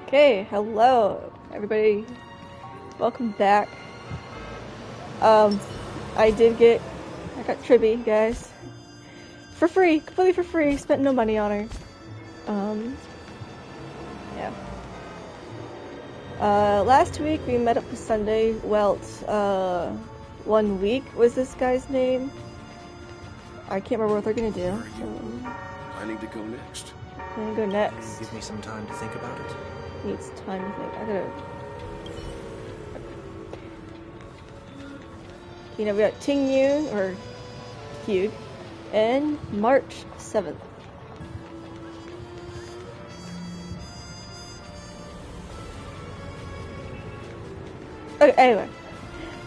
Okay, hello everybody. Welcome back. I got Tribby, guys. For free, completely for free, spent no money on her. Yeah. Last week we met up with Sunday. Welt, 1 week was this guy's name. I can't remember what they're gonna do. Planning to go next? I'm gonna go next. Give me some time to think about it. Needs time to think. I gotta. You know, we got Tingyun, or Hugh, and March 7th. Okay, anyway.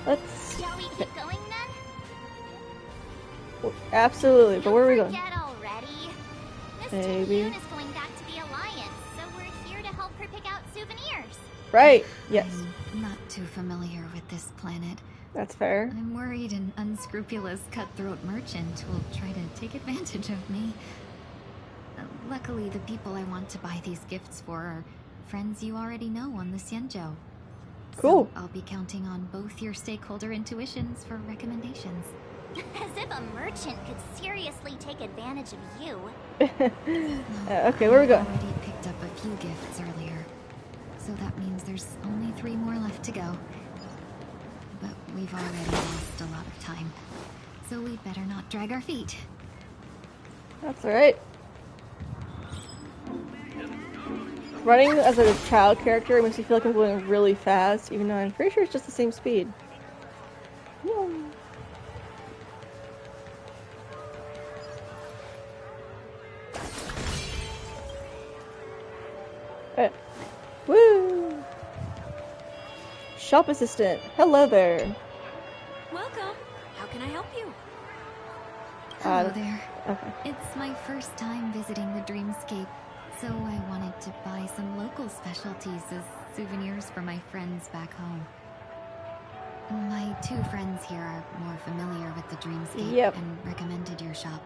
Let's. Shall we keep going then? Absolutely, but where are we going? Forget already. Miss Maybe. Tingyun is going back to the Alliance, so we're here to help her pick out souvenirs. Right, yes. I'm not too familiar with this planet. That's fair. I'm worried an unscrupulous cutthroat merchant will try to take advantage of me. Luckily, the people I want to buy these gifts for are friends you already know on the Xianzhou. Cool. So I'll be counting on both your stakeholder intuitions for recommendations. As if a merchant could seriously take advantage of you. Okay, where are we going? I already picked up a few gifts earlier, so that means there's only 3 more left to go. But we've already lost a lot of time, so we'd better not drag our feet. That's alright. Running as a child character makes me feel like I'm going really fast, even though I'm pretty sure it's just the same speed. Woo! Shop assistant, hello there. Welcome. How can I help you? Hello there. Okay. It's my first time visiting the Dreamscape, so I wanted to buy some local specialties as souvenirs for my friends back home. My 2 friends here are more familiar with the Dreamscape and recommended your shop,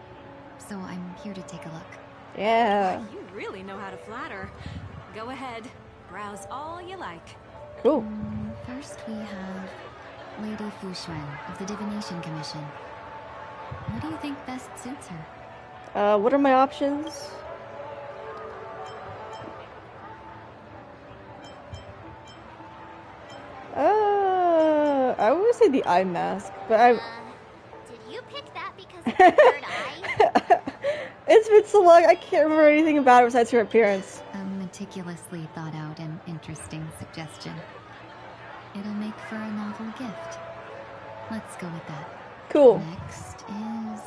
so I'm here to take a look. Yeah. You really know how to flatter. Go ahead. Browse all you like. Cool. First we have Lady Fuxuan of the Divination Commission. What do you think best suits her? What are my options? I would say the eye mask, but did you pick that because of the third eye? It's been so long, I can't remember anything about it besides her appearance. A meticulously thought out and interesting suggestion. It'll make for a novel gift. Let's go with that. Cool. Next is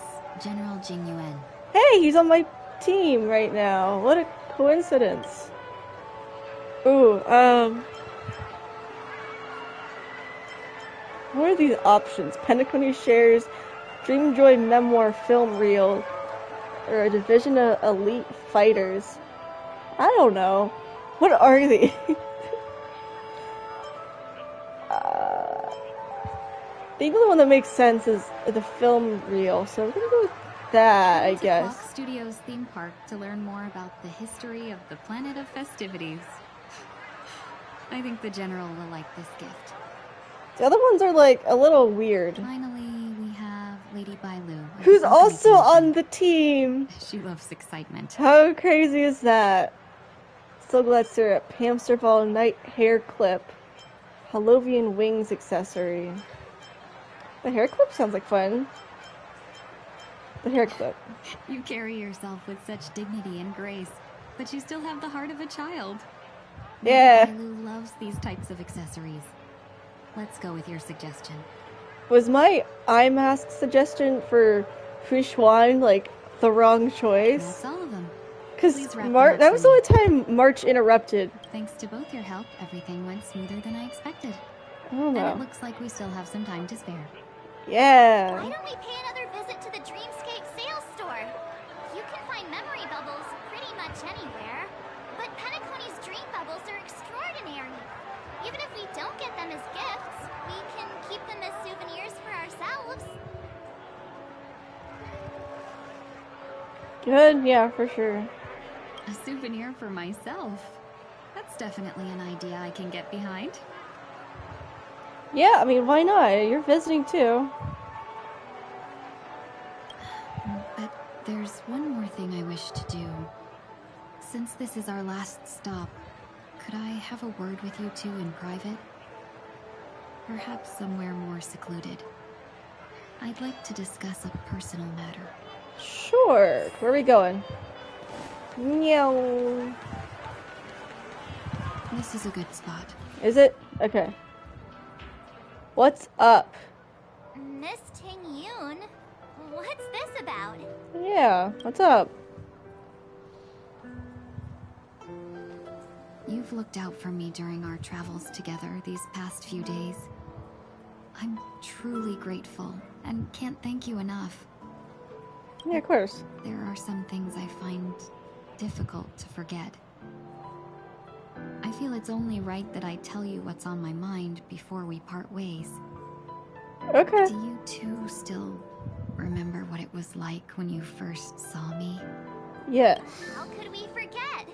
General Tingyun. Hey, he's on my team right now. What a coincidence. Ooh, what are these options? Pentacony shares, Dreamjoy memoir film reel, or a division of elite fighters. I don't know. What are these? The only one that makes sense is the film reel, so we're gonna go with that, I guess. Fox Studios theme park to learn more about the history of the planet of festivities. I think the General will like this gift. The other ones are like a little weird. Finally, we have Lady Bailu, who's also on the team. She loves excitement. How crazy is that? So glad syrup, hamster ball night hair clip, Halovian wings accessory. The hair clip sounds like fun. The hair clip. You carry yourself with such dignity and grace, but you still have the heart of a child. Yeah. Bailu loves these types of accessories. Let's go with your suggestion. Was my eye mask suggestion for Fuxuan like the wrong choice? That's all of them. Because that was the only time March interrupted. Thanks to both your help, everything went smoother than I expected. I don't know. And it looks like we still have some time to spare. Yeah. Why don't we pay another visit to the Dreamscape sales store? You can find memory bubbles pretty much anywhere, but Pentacony's dream bubbles are extraordinary. Even if we don't get them as gifts, we can keep them as souvenirs for ourselves. Good, yeah, for sure. A souvenir for myself? That's That's definitely an idea I can get behind. Yeah, I mean, why not? You're visiting too. But there's one more thing I wish to do. Since this is our last stop, could I have a word with you two in private? Perhaps somewhere more secluded. I'd like to discuss a personal matter. Sure. Where are we going? Meow. This is a good spot. Is it? Okay. What's up? Miss Tingyun, what's this about? Yeah, what's up? You've looked out for me during our travels together these past few days. I'm truly grateful and can't thank you enough. Yeah, of course. There are some things I find difficult to forget. I feel it's only right that I tell you what's on my mind before we part ways. Okay. Do you two still remember what it was like when you first saw me? Yes. How could we forget?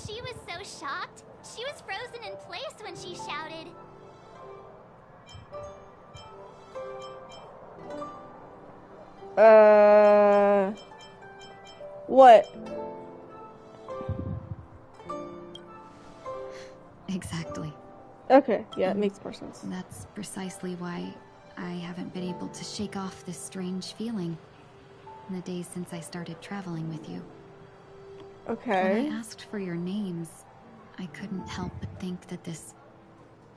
She was so shocked. She was frozen in place when she shouted. What? Exactly. Okay, yeah, it makes more sense. That's precisely why I haven't been able to shake off this strange feeling in the days since I started traveling with you. Okay. When I asked for your names, I couldn't help but think that this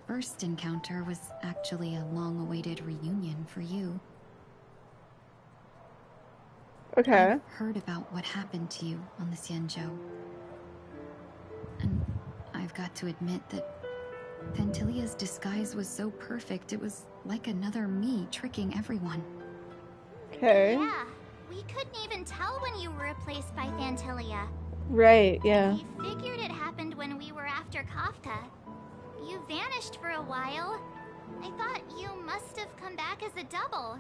first encounter was actually a long-awaited reunion for you. Okay. I've heard about what happened to you on the Xianzhou. And I've got to admit that Phantylia's disguise was so perfect, it was like another me tricking everyone. Okay. Yeah, we couldn't even tell when you were replaced by Phantylia. Right, yeah. We figured it happened when we were after Kafka. You vanished for a while. I thought you must have come back as a double.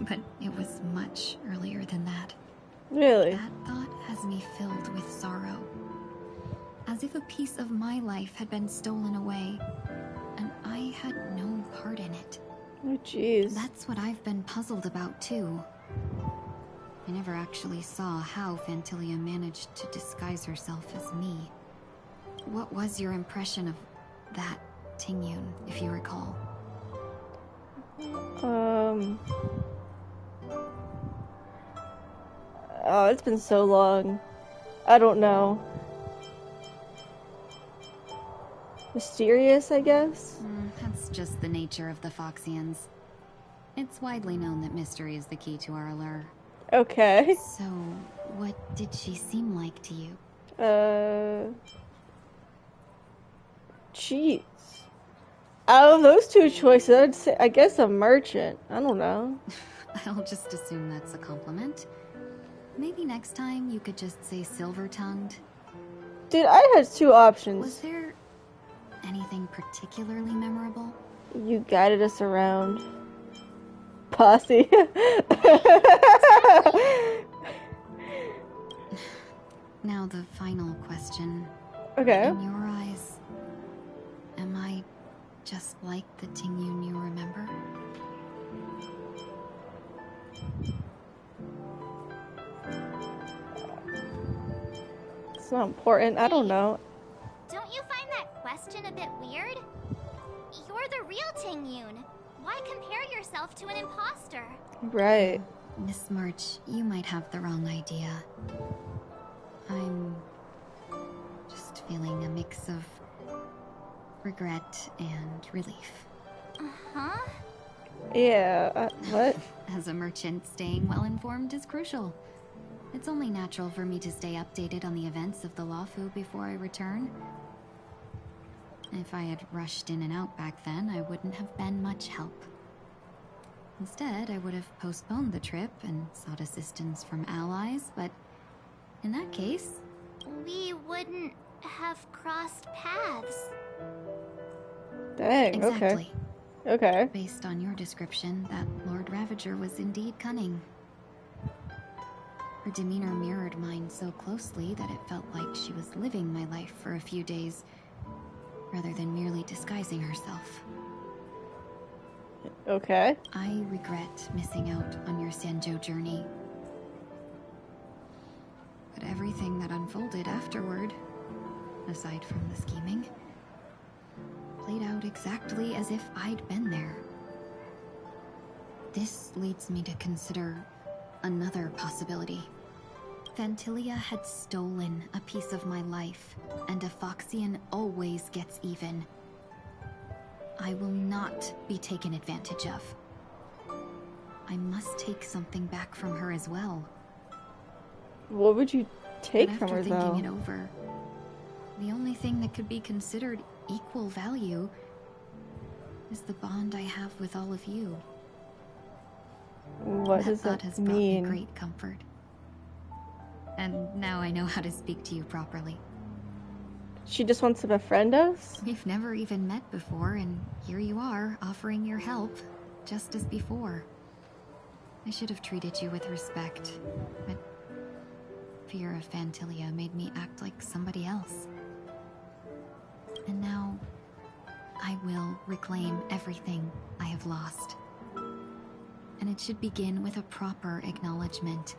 But it was much earlier than that. Really? That thought has me filled with sorrow. As if a piece of my life had been stolen away, and I had no part in it. Oh, jeez. That's what I've been puzzled about, too. I never actually saw how Phantylia managed to disguise herself as me. What was your impression of that Tingyun, if you recall? Oh, it's been so long. I don't know. Mysterious, I guess? That's just the nature of the Foxians. It's widely known that mystery is the key to our allure. Okay. So, what did she seem like to you? Jeez. Out of those two choices, I'd say, I guess a merchant. I don't know. I'll just assume that's a compliment. Maybe next time you could just say silver-tongued. Dude, I had two options. Was there anything particularly memorable? You guided us around. Posse. Now the final question. Okay. In your eyes, am I just like the Tingyun you remember? It's not important. I don't know. Don't you find that question a bit weird? You're the real Tingyun. Why compare yourself to an imposter? Right. Miss March, you might have the wrong idea. I'm just feeling a mix of regret and relief. Uh-huh. Yeah. What? As a merchant, staying well-informed is crucial. It's only natural for me to stay updated on the events of the Luofu before I return. If I had rushed in and out back then, I wouldn't have been much help. Instead, I would have postponed the trip and sought assistance from allies, but in that case... We wouldn't have crossed paths. Dang, Exactly. Okay. Based on your description, that Lord Ravager was indeed cunning. Her demeanor mirrored mine so closely that it felt like she was living my life for a few days, rather than merely disguising herself. Okay. I regret missing out on your Sanjo journey. But everything that unfolded afterward, aside from the scheming, played out exactly as if I'd been there. This leads me to consider another possibility. Phantilia had stolen a piece of my life, and a Foxian always gets even. I will not be taken advantage of. I must take something back from her as well. What would you take But from her, after though? thinking it over, the only thing that could be considered equal value is the bond I have with all of you. What does thought that has brought me mean? great comfort. And now I know how to speak to you properly. She just wants to befriend us? We've never even met before, and here you are, offering your help, just as before. I should have treated you with respect, but fear of Phantilia made me act like somebody else. And now, I will reclaim everything I have lost. And it should begin with a proper acknowledgement.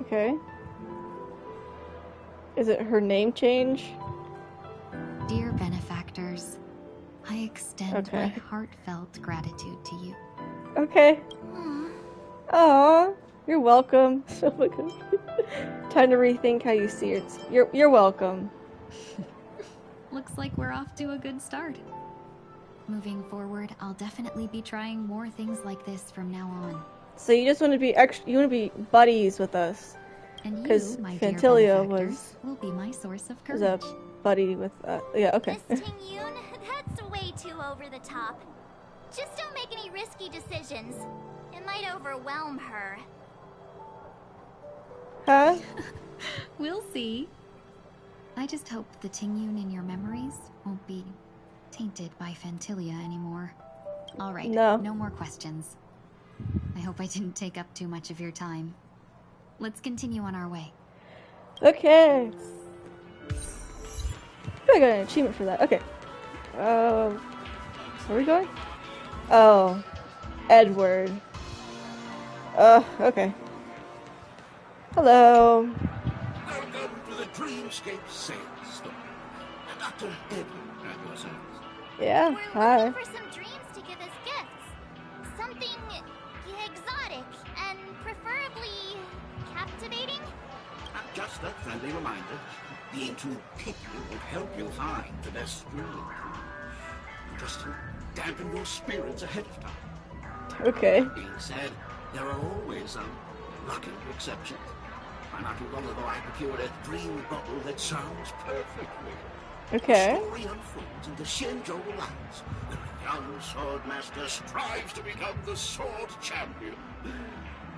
Okay. Is it her name change? Dear benefactors, I extend my Okay. heartfelt gratitude to you. Okay. Aw, you're welcome. Oh my god. Time to rethink how you see it. You're welcome. Looks like we're off to a good start. Moving forward, I'll definitely be trying more things like this from now on. So you just want to be you want to be buddies with us. And 'Cause you, my dear Phantilia benefactors, will be my source of Is a courage. buddy with yeah, okay. Miss Tingyun, that's way too over the top. Just don't make any risky decisions. It might overwhelm her. Huh? We'll see. I just hope the Tingyun in your memories won't be tainted by Phantilia anymore. All right, No. no more questions. I hope I didn't take up too much of your time. Let's continue on our way. Okay. I feel like I got an achievement for that. Okay. Where are we going? Oh. Edward. Okay. Hello. Welcome to the Dreamscape Sales Store. Dr. Edward at your service. Yeah, We're hi. looking for some dreams to give as gifts. Something exotic and preferably captivating. Just a friendly reminder, being too picky will help you find the best dream. Just to dampen your spirits ahead of time. Okay. Being said, there are always some lucky exceptions. Not too long ago, I procured a dream bottle that sounds perfectly. Okay. The story unfolds in the Shinjo lands, where a young sword master strives to become the sword champion.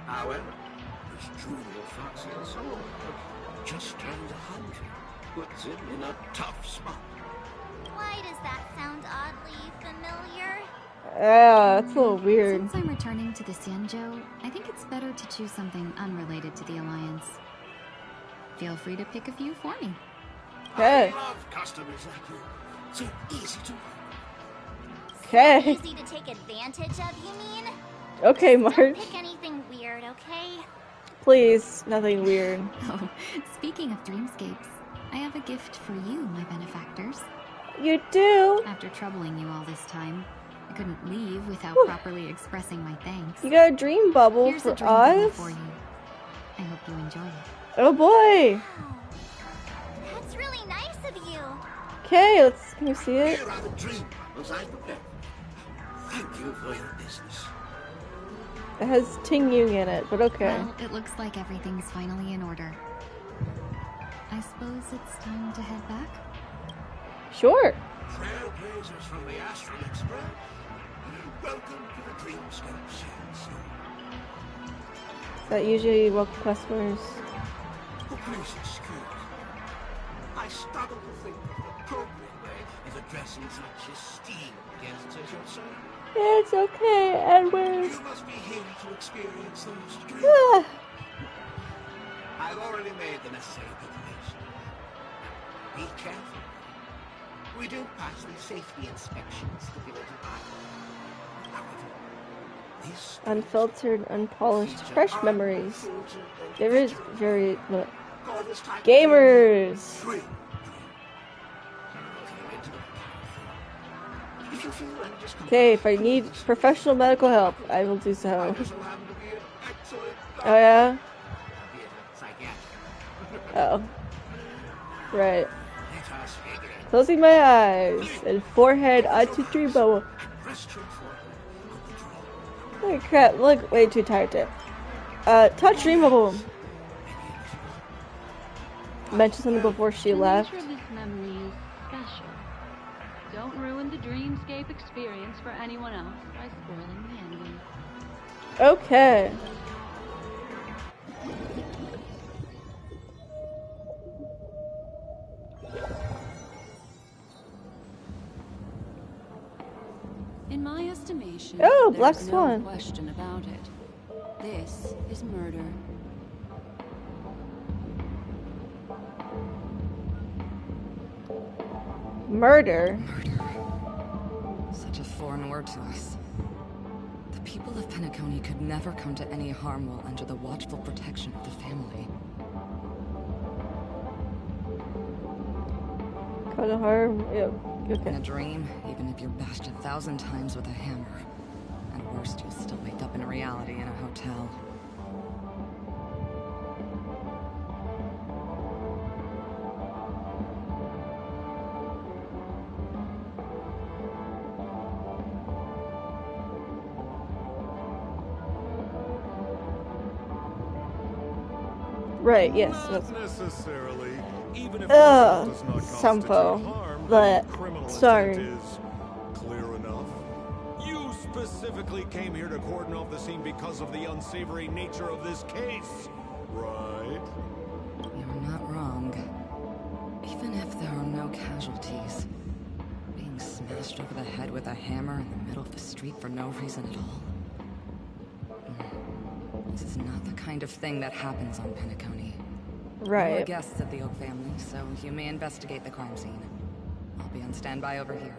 However, his junior Foxian sword just turned 100, puts him in a tough spot. Why does that sound oddly familiar? Yeah, it's a little weird. Since I'm returning to the Sanjo, I think it's better to choose something unrelated to the Alliance. Feel free to pick a few for me. Okay. I love customers like you. So easy to work. Okay. Easy to take advantage of, you mean? Okay, Don't Marge. pick anything weird, okay? Please, nothing weird. Oh, speaking of dreamscapes, I have a gift for you, my benefactors. You do? After troubling you all this time, I couldn't leave without Whew. properly expressing my thanks. You got a dream bubble Here's for a dream bubble us? for you. I hope you enjoy it. Oh boy. Wow. That's really nice of you. Okay, can you see it? Here are the dream bubbles I prepared. Thank you for your business. It has Tingyun in it, but okay. Well, it looks like everything's finally in order. I suppose it's time to head back? Sure. Trailblazers from the Astral Express. Welcome to the Dreamscape Sales. That usually welcome customers. Oh, please excuse me. I struggle to think of the appropriate way of addressing such esteemed guests as yourself. It's okay, Edward. You must be here to experience those dreams. Ah. I've already made the necessary preparations. Be careful. We do pass the safety inspections stipulated by law. However, this Unfiltered, unpolished, fresh memories. There is very call this type gamers. dream. If you feel any discomfort, Okay, if I need professional medical help, I will do so. this will happen to be an excellent Oh yeah? psychiatrist. Oh. Right. Let us begin. Closing my eyes and forehead onto dream bubble. Rest your forehead on the dream. Holy crap, look way too tired to. Touch dream bubble. Mentioned something before she The left. nature of this memory is special. Don't ruin the dreamscape experience for anyone else by spoiling the ending. Okay. In my estimation, Oh, there's Black no Swan. question about it. This is murder. Murder. Such a foreign word to us. The people of Penacony could never come to any harm while under the watchful protection of the family. Cause of harm. Yeah. In Okay. a dream, even if you're bashed 1,000 times with a hammer, at worst you'll still wake up in reality in a hotel. Right. Yes. Not necessarily. Even if Ugh, the result does not Sampo. constitute harm, But the criminal sorry. intent is clear enough. You specifically came here to cordon off the scene because of the unsavory nature of this case, right? You're not wrong. Even if there are no casualties, being smashed over the head with a hammer in the middle of the street for no reason at all. This is not the kind of thing that happens on Penacony. We're Right. guests of the Oak family, so you may investigate the crime scene. I'll be on standby over here.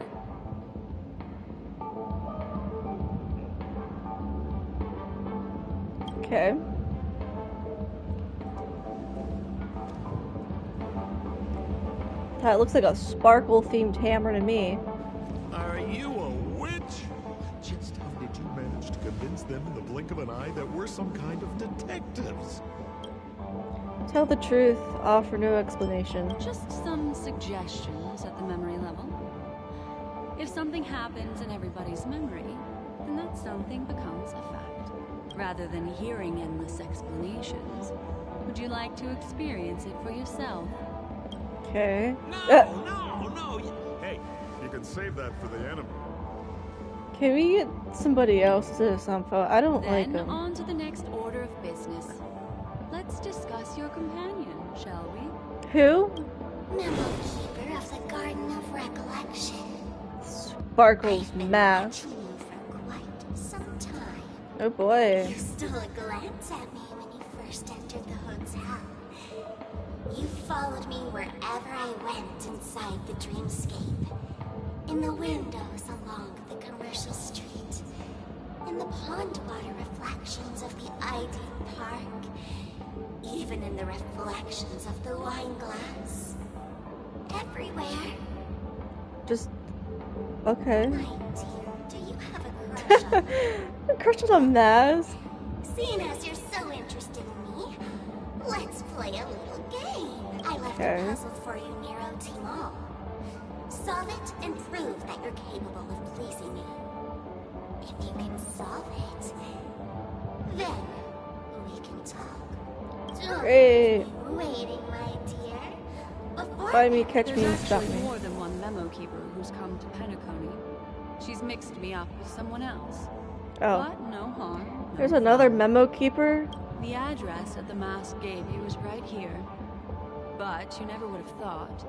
Okay. That looks like a sparkle-themed hammer to me. Are you a witch? Just how did you manage to convince them in the blink of an eye that we're some kind of detectives? Tell the truth, offer no explanation. Just some suggestions at the memory level. If something happens in everybody's memory, then that something becomes a fact. Rather than hearing endless explanations, would you like to experience it for yourself? Okay. No! Hey, you can save that for the enemy. Can we get somebody else to this info? I don't like Then him. on to the next order of business. Let's discuss your companion, shall we? Who? Memo Keeper of the Garden of Recollection. Sparkle's I've been mask. watching you for quite some time. Oh boy. You stole a glance at me when you first entered the hotel. You followed me wherever I went inside the dreamscape. In the windows along the commercial street. In the pond water reflections of the ID Park. Even in the reflections of the wine glass. Everywhere. Just okay. My dear, do you have a crush on me? Crush on a mask. Seeing as you're so interested in me, let's play a little game. I left Okay. a puzzle for you near OT Mall. Solve it and prove that you're capable of pleasing me. If you can solve it, then we can talk. Don't Great. keep me waiting, my dear. Before Find me, then, catch me, There's and stop actually me. more than one memo keeper who's come to Penacony. She's mixed me up with someone else. Oh. But no harm. no There's another foul. memo keeper? The address that the mask gave you is right here. But you never would have thought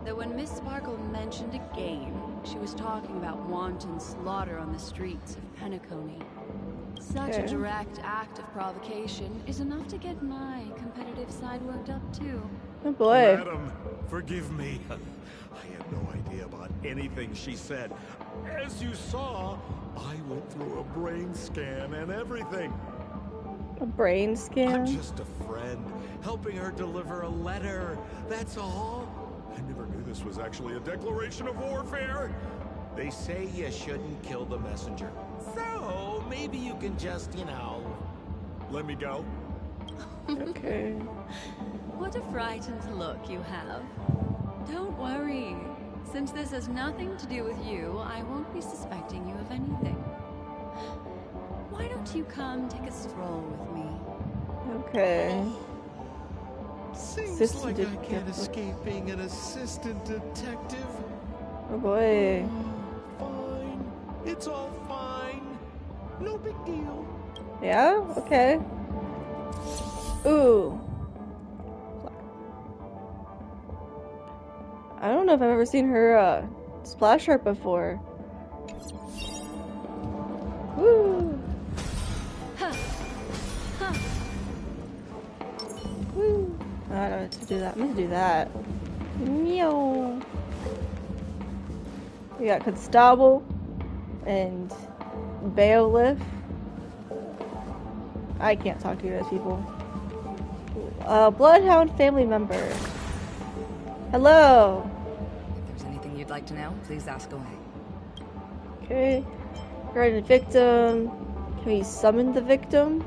that when Miss Sparkle mentioned a game, she was talking about wanton slaughter on the streets of Penacony. Such Okay. a direct act of provocation is enough to get my competitive side worked up too. Oh boy. Madam, forgive me. I had no idea about anything she said. As you saw, I went through a brain scan and everything. A brain I'm scan? just a friend, helping her deliver a letter. That's all. I never knew this was actually a declaration of warfare. They say you shouldn't kill the messenger. So, maybe you can just, let me go. Okay. What a frightened look you have. Don't worry. Since this has nothing to do with you, I won't be suspecting you of anything. Why don't you come take a stroll with me? Okay. Seems Assistant like I can't detective. escape being an assistant detective. Oh boy. Fine. It's all fine. No big deal. Yeah? Okay. Ooh. I don't know if I've ever seen her splash art before. Woo! Woo! I don't know how to do that. I'm gonna do that. Meow. We got Constable and Bailiff. I can't talk to you guys, people. Bloodhound family member. Hello. If there's anything you'd like to know, please ask away. Okay. Regarding the victim. Can we summon the victim?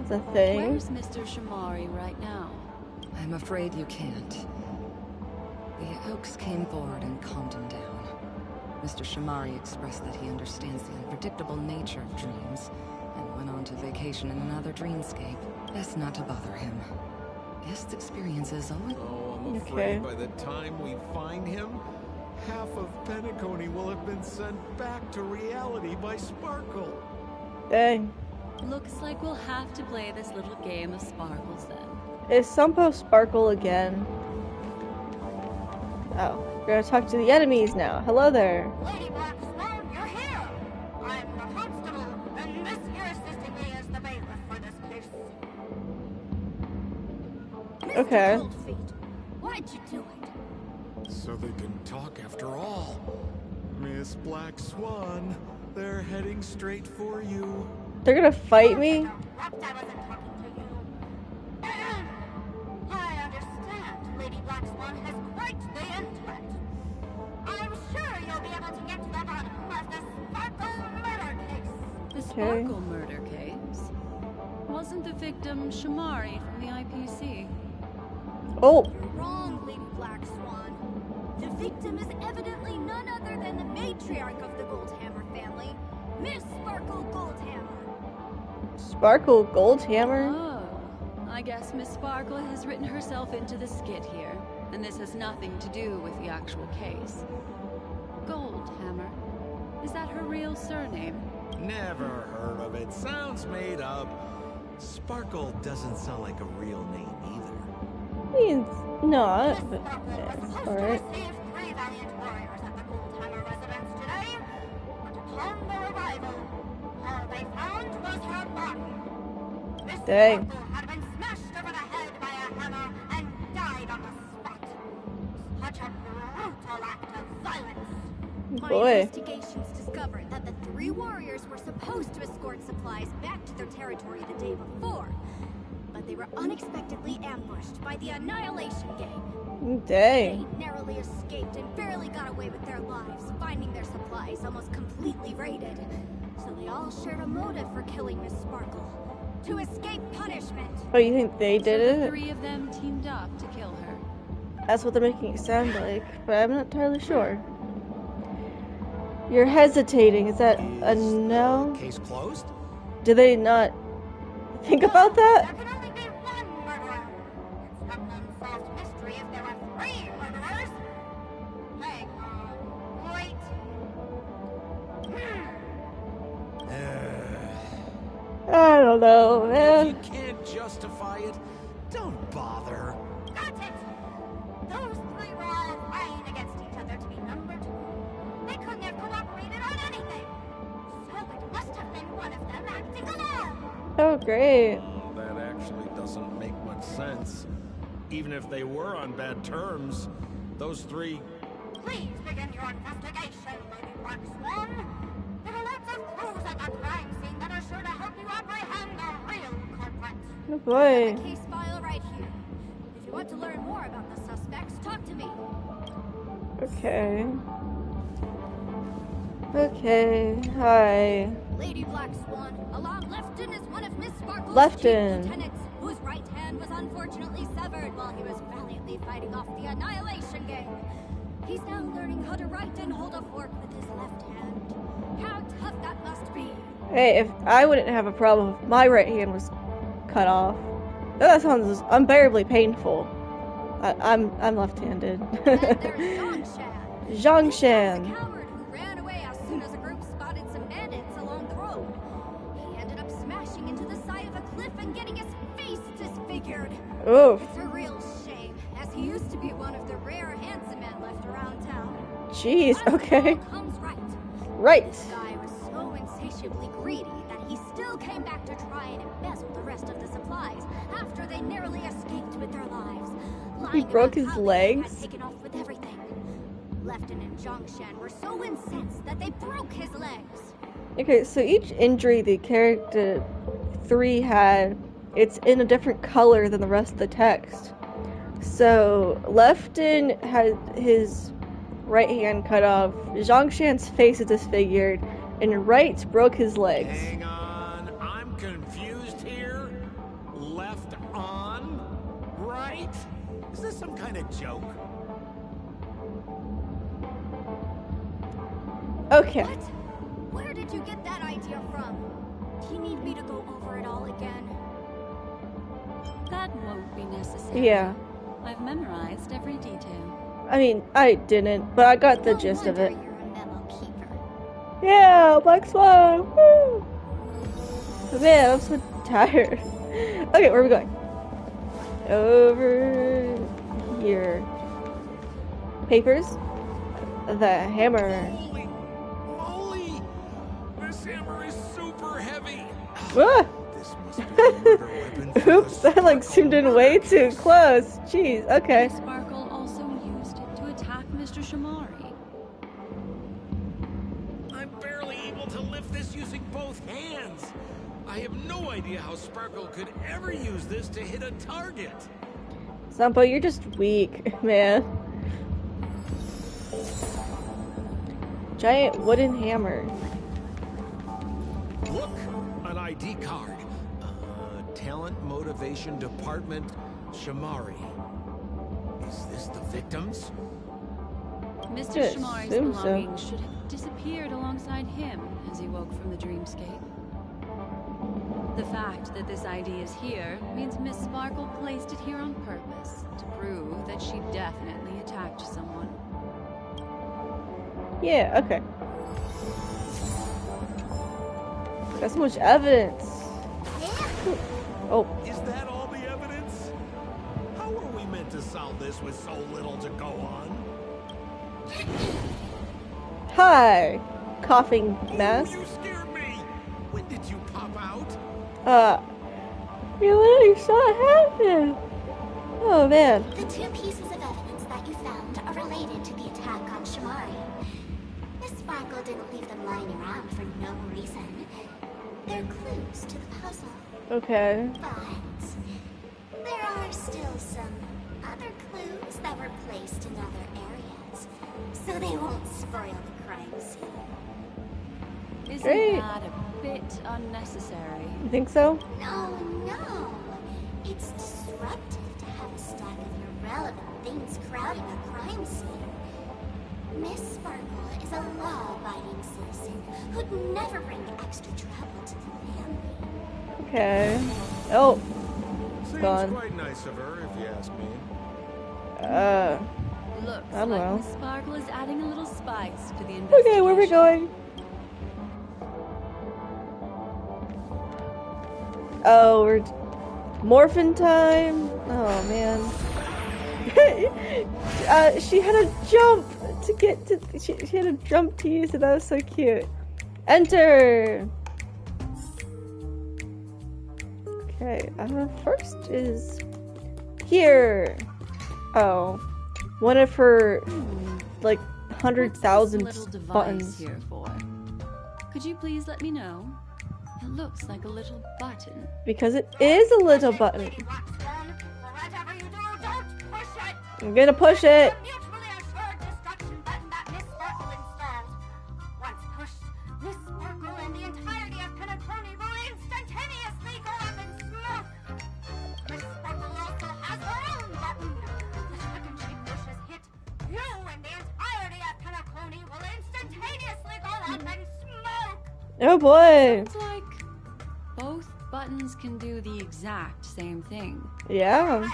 That's a thing. Where's Mr. Shamari right now? I'm afraid you can't. The Oaks came forward and calmed him down. Mr. Shamari expressed that he understands the unpredictable nature of dreams, and went on to vacation in another dreamscape. Best not to bother him. Guest experiences always... Oh, I'm Okay. afraid by the time we find him, half of Penacony will have been sent back to reality by Sparkle. Dang. Looks like we'll have to play this little game of sparkles then. Is Sumpo Sparkle again? Oh. We're gonna talk to the enemies now. Hello there. Lady Black Swan, you're here! I'm the constable, and this here assisting me is the bailiff for this case. Okay. Cold Feet, why'd you do it? So they can talk after all. Miss Black Swan, they're heading straight for you. They're gonna fight me? Interrupt, I wasn't talking to you. I understand Lady Black Swan has quite the intellect. I'm sure you'll be able to get to the bottom of the Sparkle murder case. The Sparkle murder case? Wasn't the victim Shamari from the IPC? Oh. You're wrong, Lady Black Swan. The victim is evidently none other than the matriarch of the Goldhammer family, Miss Sparkle Goldhammer. Sparkle Goldhammer? Oh, I guess Miss Sparkle has written herself into the skit here, and this has nothing to do with the actual case. Goldhammer. Is that her real surname? Never heard of it. Sounds made up. Sparkle doesn't sound like a real name either. Means not, Miss but Sparkle was yeah, supposed alright. to receive 3 valiant warriors at the Goldhammer residence today, but upon their arrival, all they found was her body. Miss Dang. Sparkle had been smashed over the head by a hammer and died on the spot. Such a brutal act of violence. My Boy. investigations discovered that the 3 warriors were supposed to escort supplies back to their territory the day before, but they were unexpectedly ambushed by the Annihilation Gang. They Dang. narrowly escaped and barely got away with their lives, finding their supplies almost completely raided. So they all shared a motive for killing Miss Sparkle. To escape punishment. Oh, you think they So did the it? 3 of them teamed up to kill her. That's what they're making it sound like, but I'm not entirely sure. You're hesitating. Is that a no? Case closed? Do they not think about that? There can only be one murderer. It's not an unsolved mystery if there were 3 murderers. Hang on. Wait. I don't know, If man. you can't justify it, don't bother. Got it! Those 3 were all vying against each other to be number 2. They couldn't have cooperated on anything. So it must have been one of them Oh, great. That actually doesn't make much sense. Even if they were on bad terms, those three... Please begin your investigation, Lady Black Swan. There are lots of clues at the crime scene that are sure to help you apprehend the real culprit. Oh boy. The case file right here. If you want to learn more about the suspects, talk to me. Okay. Okay, hi. Lady Black Swan, along Lefton is one of Miss Sparkle's Lefton. chief lieutenants, whose right hand was unfortunately severed while he was valiantly fighting off the Annihilation Gang. He's now learning how to write and hold a fork with his left hand. How tough that must be. Hey, if I wouldn't have a problem if my right hand was cut off. That sounds unbearably painful. I'm left-handed. And there's Zhongshan. Zhongshan. The coward who ran away as soon as a group spotted some bandits along the road. He ended up smashing into the side of a cliff and getting his face disfigured. Oof. It's a real shame, as he used to be one of the rare handsome men left around town. Jeez, But okay. it all comes right. Right. This guy was so insatiably greedy that he still came back to try and embezzle the rest of the supplies after they narrowly escaped with their lives. He Lying broke about his how they legs? had taken off with everything. Lefton and Zhongshan were so incensed that they broke his legs. Okay, so each injury the character 3 had, it's in a different color than the rest of the text. So, Lefton had his right hand cut off, Zhongshan's face is disfigured, and Wright broke his legs. Hang on, I'm confused here. Left on? Right? Is this some kind of joke? Okay. What? Where did you get that idea from? Do you need me to go over it all again? That won't be necessary. Yeah. I've memorized every detail. I mean, I didn't, but I got the gist of it. You're a memo keeper. Yeah, Black Swan! Woo! Man, I'm so tired. Okay, where are we going? Over here. Papers. The hammer. Holy moly! This hammer is super heavy. Ah! This must be a murder weapon for the Oops, that like zoomed in way too close. Jeez, okay. Miss Sparkle also used it to attack Mr. Shamari. I'm barely able to lift this using both hands. I have no idea how Sparkle could ever use this to hit a target. Sampo, you're just weak, man. Giant wooden hammer. Look, an ID card. Talent Motivation Department, Shamari. Is this the victims? Mr. Yes, Shamari's assume so. belongings should have disappeared alongside him as he woke from the dreamscape. The fact that this ID is here means Miss Sparkle placed it here on purpose to prove that she definitely attacked someone. Yeah, okay. Got so much evidence. Oh, Is that all the evidence? How are we meant to solve this with so little to go on? hi, coughing mask. Oh, you scared me! When did you pop out? You literally saw it happen. Oh man. The two pieces of evidence that you found are related to the attack on Shamari. Miss Sparkle didn't leave them lying around for no reason. They're clues to the puzzle. Okay. But there are still some other clues that were placed in other areas, so they won't spoil the crime scene. Isn't Great. that a bit unnecessary? You think so? No, no. It's disruptive to have a stack of irrelevant things crowding a crime scene. Miss Sparkle is a law-abiding citizen who'd never bring extra trouble to the family. Okay. Oh, Seems gone. quite nice of her, if you ask me. Looks I don't like know. Miss Sparkle is adding a little spice to the investigation. Okay, where are we going? Oh, we're morphin time. Oh man. She had a jump to get to. She had a jump to use it. That was so cute. Enter. Okay, first is here. Oh, one of her like 100,000 What's this little device buttons. here for? Could you please let me know? It looks like a little button. Because it is a little button. Lady Black Swan, whatever you do, don't push it. I'm gonna push it. The mutually assured destruction button that Miss Sparkle installed. Once pushed, Miss Sparkle and the entirety of Penacony will instantaneously go up in smoke. Miss Sparkle also has her own button. The second she pushes hit, you and the entirety of Penacony will instantaneously go up in smoke. Oh boy. It's like both buttons can do the exact same thing. Yeah.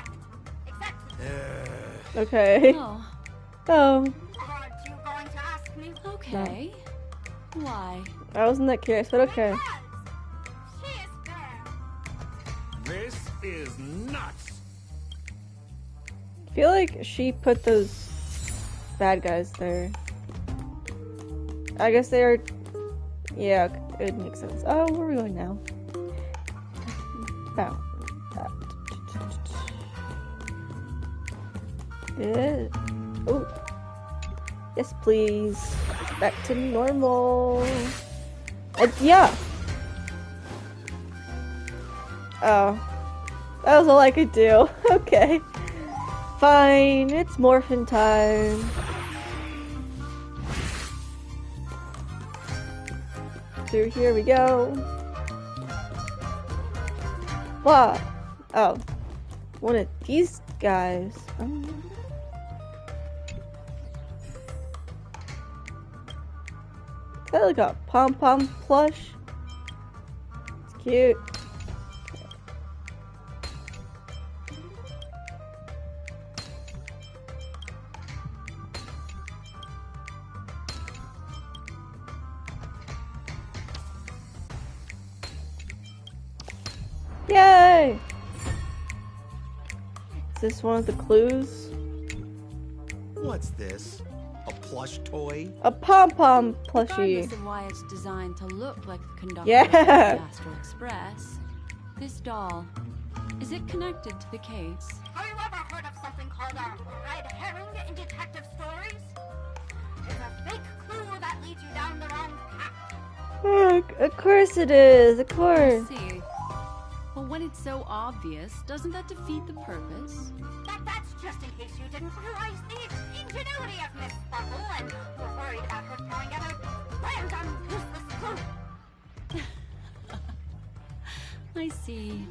Exactly. Okay. Oh, Oh, Aren't you going to ask me? okay. Why? I wasn't that curious, but okay. Because she is fair. This is nuts. I feel like she put those bad guys there. I guess they are. Yeah, it makes sense. Oh, where are we going now? Bow. Yeah. Oh. Yes, please. Back to normal. Yeah. Oh. That was all I could do. Okay. Fine. It's morphin' time. Through here we go. What? Oh. One of these guys. Is that like a pom-pom plush? It's cute. Yay! Is this one of the clues? What's this? A plush toy? A pom-pom plushie. Regardless of why it's designed to look like the conductor Yeah. of the Astral Express, this doll, is it connected to the case? Have you ever heard of something called a red herring in detective stories? It's a fake clue that leads you down the wrong path. Oh, of course it is. Of course. I see. Well, when it's so obvious, doesn't that defeat the purpose? That's just in case you didn't realize the ingenuity of Miss Sparkle and were worried about her throwing out a random useless clue. I see.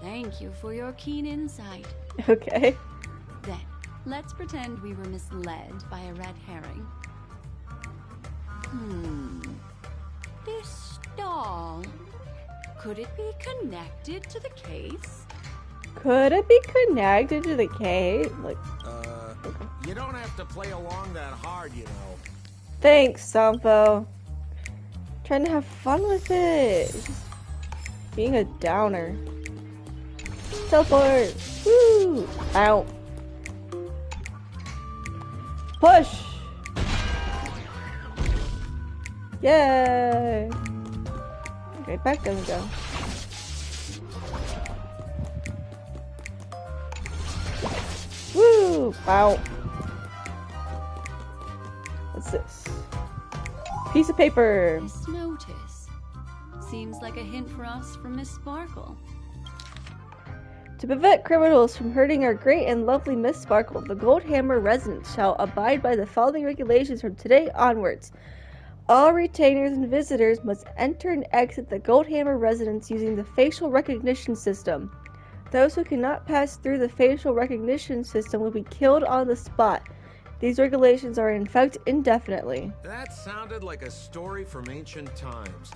Thank you for your keen insight. Okay. Then, let's pretend we were misled by a red herring. This doll, could it be connected to the case? Could it be connected to the cave? Like, You don't have to play along that hard, you know. thanks, Sampo. Trying to have fun with it. Just being a downer. Teleport. Woo! Ow. Push. Yay! Okay, back doesn't go. Woo! Ow. What's this? Piece of paper. This notice seems like a hint for us from Miss Sparkle. To prevent criminals from hurting our great and lovely Miss Sparkle, the Goldhammer residents shall abide by the following regulations from today onwards. All retainers and visitors must enter and exit the Goldhammer residence using the facial recognition system. Those who cannot pass through the facial recognition system will be killed on the spot. These regulations are in effect indefinitely. That sounded like a story from ancient times.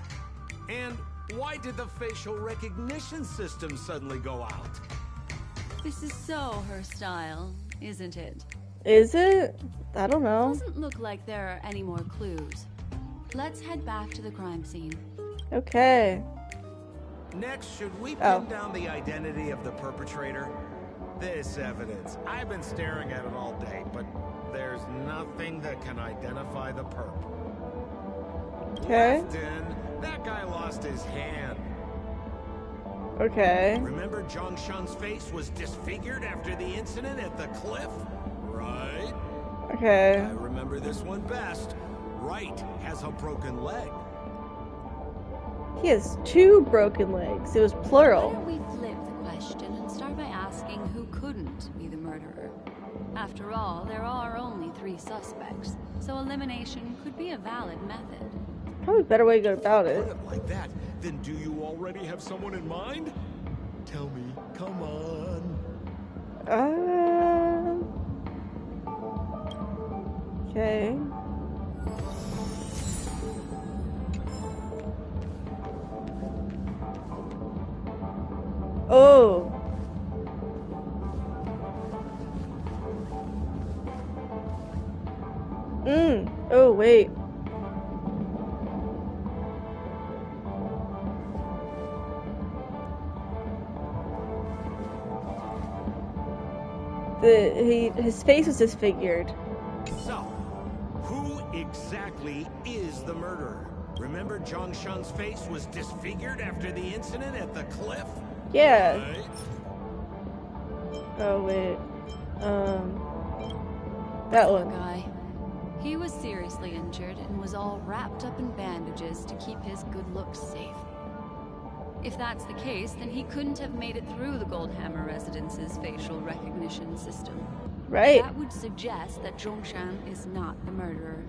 And why did the facial recognition system suddenly go out? This is so her style, isn't it? Is it? I don't know. Doesn't look like there are any more clues. Let's head back to the crime scene. Okay. Next, should we pin Oh. down the identity of the perpetrator? This evidence. I've been staring at it all day, but there's nothing that can identify the perp. Okay. Lefton, that guy lost his hand. Okay. Remember Zhongshan's face was disfigured after the incident at the cliff? Right? Okay. I remember this one best. Right has a broken leg. He has 2 broken legs. It was Why plural. don't we flip the question and start by asking who couldn't be the murderer? After all, there are only 3 suspects, so elimination could be a valid method. Probably a better way to go about Put it. it like that, then do you already have someone in mind? Tell me, come on. Okay. Oh. Oh, wait. His face was disfigured. So, who exactly is the murderer? Remember Zhongshan's face was disfigured after the incident at the cliff? Yeah. Right? Oh, wait. That Poor one. guy. He was seriously injured and was all wrapped up in bandages to keep his good looks safe. If that's the case, then he couldn't have made it through the Goldhammer Residence's facial recognition system. Right. That would suggest that Zhongshan is not the murderer.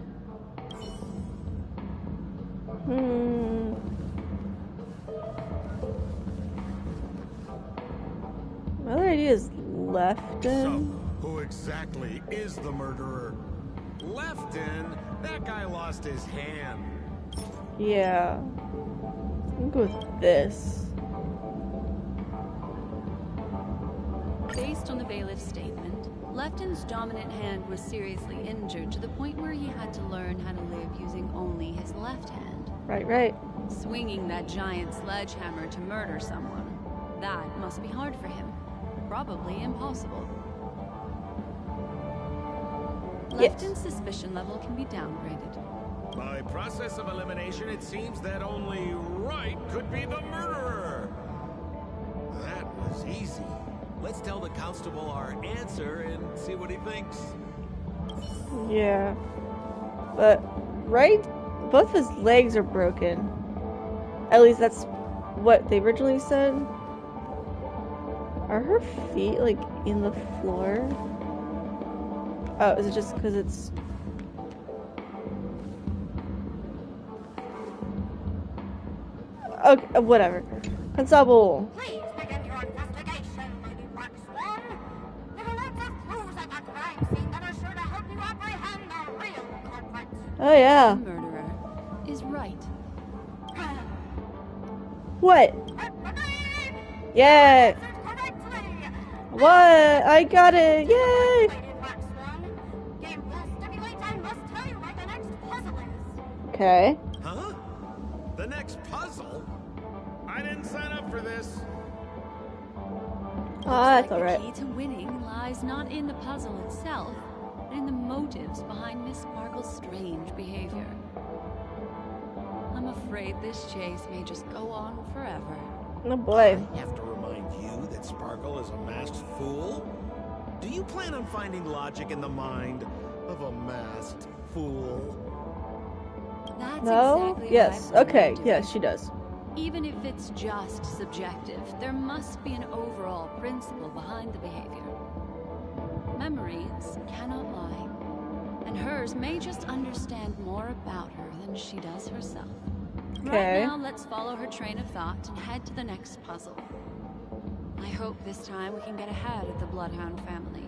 My other idea is Lefton. So, who exactly is the murderer? Lefton? That guy lost his hand. Yeah. I'm gonna go with this. Based on the bailiff's statement, Lefton's dominant hand was seriously injured to the point where he had to learn how to live using only his left hand. Right. Swinging that giant sledgehammer to murder someone. That must be hard for him. Probably impossible. Yes. Lefton's suspicion level can be downgraded. By process of elimination, it seems that only Wright could be the murderer. That was easy. Let's tell the constable our answer and see what he thinks. Yeah. But, right? Both his legs are broken. At least that's what they originally said. Are her feet, like, in the floor? Oh, is it just because it's... Okay, whatever. Constable. Please begin your investigation, Lady Black Swan. There are lots of clues at that crime scene that are sure to help you apprehend the real culprit. Oh, yeah. The murderer is right. What? Yeah. What? I got it. Yay. Lady Black Swan, game will stipulate I must tell you where the next puzzle is. Okay. Huh? The next puzzle? I didn't sign up for this. Oh, that's The alright. key to winning lies not in the puzzle itself, but in the motives behind Miss Sparkle's strange behavior. I'm afraid this chase may just go on forever. Oh boy. I have to remind you that Sparkle is a masked fool? Do you plan on finding logic in the mind of a masked fool? That's No? exactly Yes. what I plan Okay. on doing. Yes, she does. Even if it's just subjective, there must be an overall principle behind the behavior. Memories cannot lie, and hers may just understand more about her than she does herself. Okay. Right now, let's follow her train of thought and head to the next puzzle. I hope this time we can get ahead of the Bloodhound family.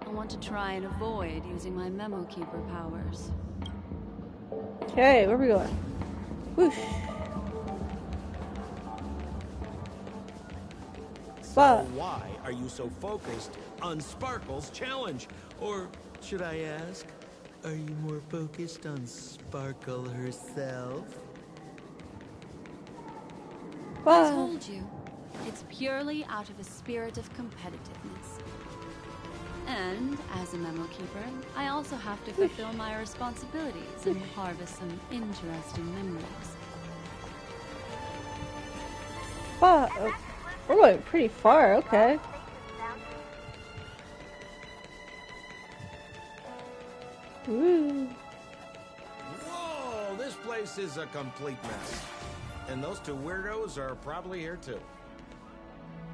I want to try and avoid using my Memo Keeper powers. Okay, where are we going? Whoosh. So But why are you so focused on Sparkle's challenge? Or should I ask, are you more focused on Sparkle herself? I but told you, it's purely out of a spirit of competitiveness. And as a Memo Keeper, I also have to fulfill my responsibilities and harvest some interesting memories. but We're going pretty far, okay. Woo. Whoa, this place is a complete mess. And those two weirdos are probably here too.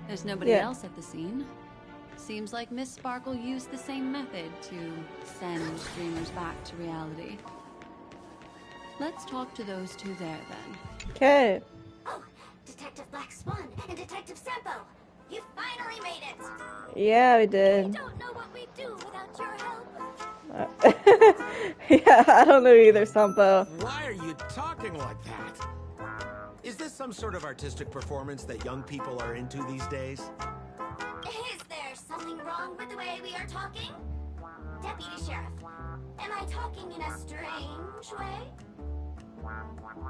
There's nobody Yeah. else at the scene. Seems like Miss Sparkle used the same method to send dreamers back to reality. Let's talk to those two there then. Okay. Oh, Detective Black Swan and Detective Sampo. You finally made it. Yeah, we We did. don't know what we'd do without your help. Yeah, I don't know either, Sampo. Why are you talking like that? Is this some sort of artistic performance that young people are into these days? Is there something wrong with the way we are talking? Deputy Sheriff, am I talking in a strange way?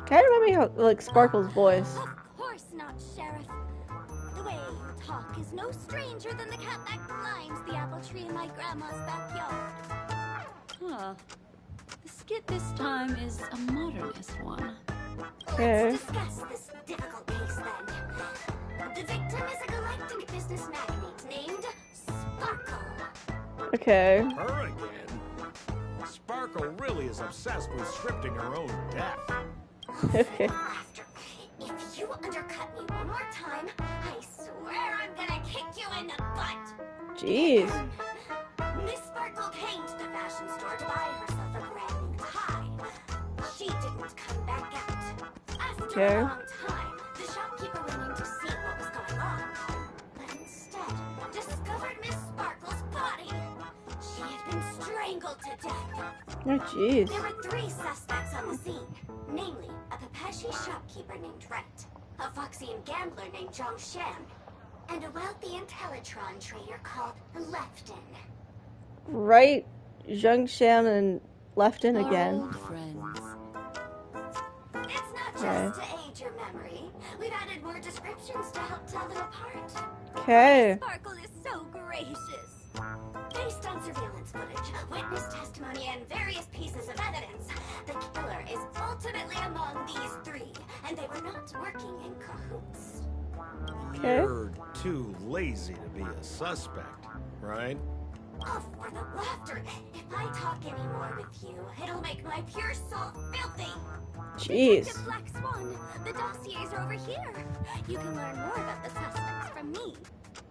Kind of remind me of like Sparkle's voice. Of course not, Sheriff. The way you talk is no stranger than the cat that climbs the apple tree in my grandma's backyard. Huh. The skit this time is a modernist one. Okay. Let's discuss this difficult case then. The victim is a galactic business magnate named Sparkle. Okay. Her again? Sparkle really is obsessed with scripting her own death. Okay. Laughter. If you undercut me one more time, I swear I'm gonna kick you in the butt. Jeez. Miss Sparkle came to the fashion store to buy herself a brand new tie. She didn't come back out. After Okay. a long time, the shopkeeper went in to see what was going on, but instead discovered Miss Sparkle's body. She had been strangled to death. Oh, jeez. There were 3 suspects on the scene, namely a Pepeshi shopkeeper named Wright, a Foxian gambler named Zhang Shan, and a wealthy Intellitron trader called Lefton. Right, Zhengshan and Lefton Our again. old friends. It's not just to aid your memory. We've added more descriptions to help tell them apart. Okay. Sparkle is so gracious. Based on surveillance footage, witness testimony, and various pieces of evidence, the killer is ultimately among these 3, and they were not working in cahoots. Okay. You're too lazy to be a suspect, right? Oh, for the laughter! If I talk any more with you, it'll make my pure soul filthy! Jeez. Detective Black Swan, the dossiers are over here. You can learn more about the suspects from me.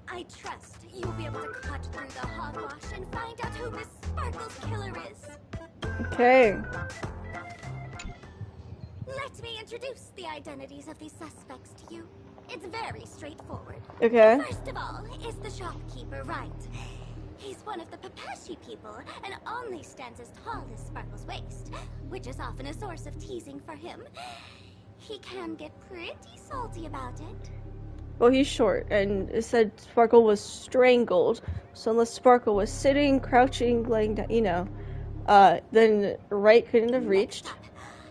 I trust you'll be able to cut through the hogwash and find out who Miss Sparkle's killer is. Okay. Let me introduce the identities of these suspects to you. It's very straightforward. Okay. First of all is the shopkeeper, Wright. He's one of the Pepeshi people and only stands as tall as Sparkle's waist, which is often a source of teasing for him. He can get pretty salty about it. Well, he's short, and it said Sparkle was strangled. So unless Sparkle was sitting, crouching, laying down, you know, then Wright couldn't have reached. Next up,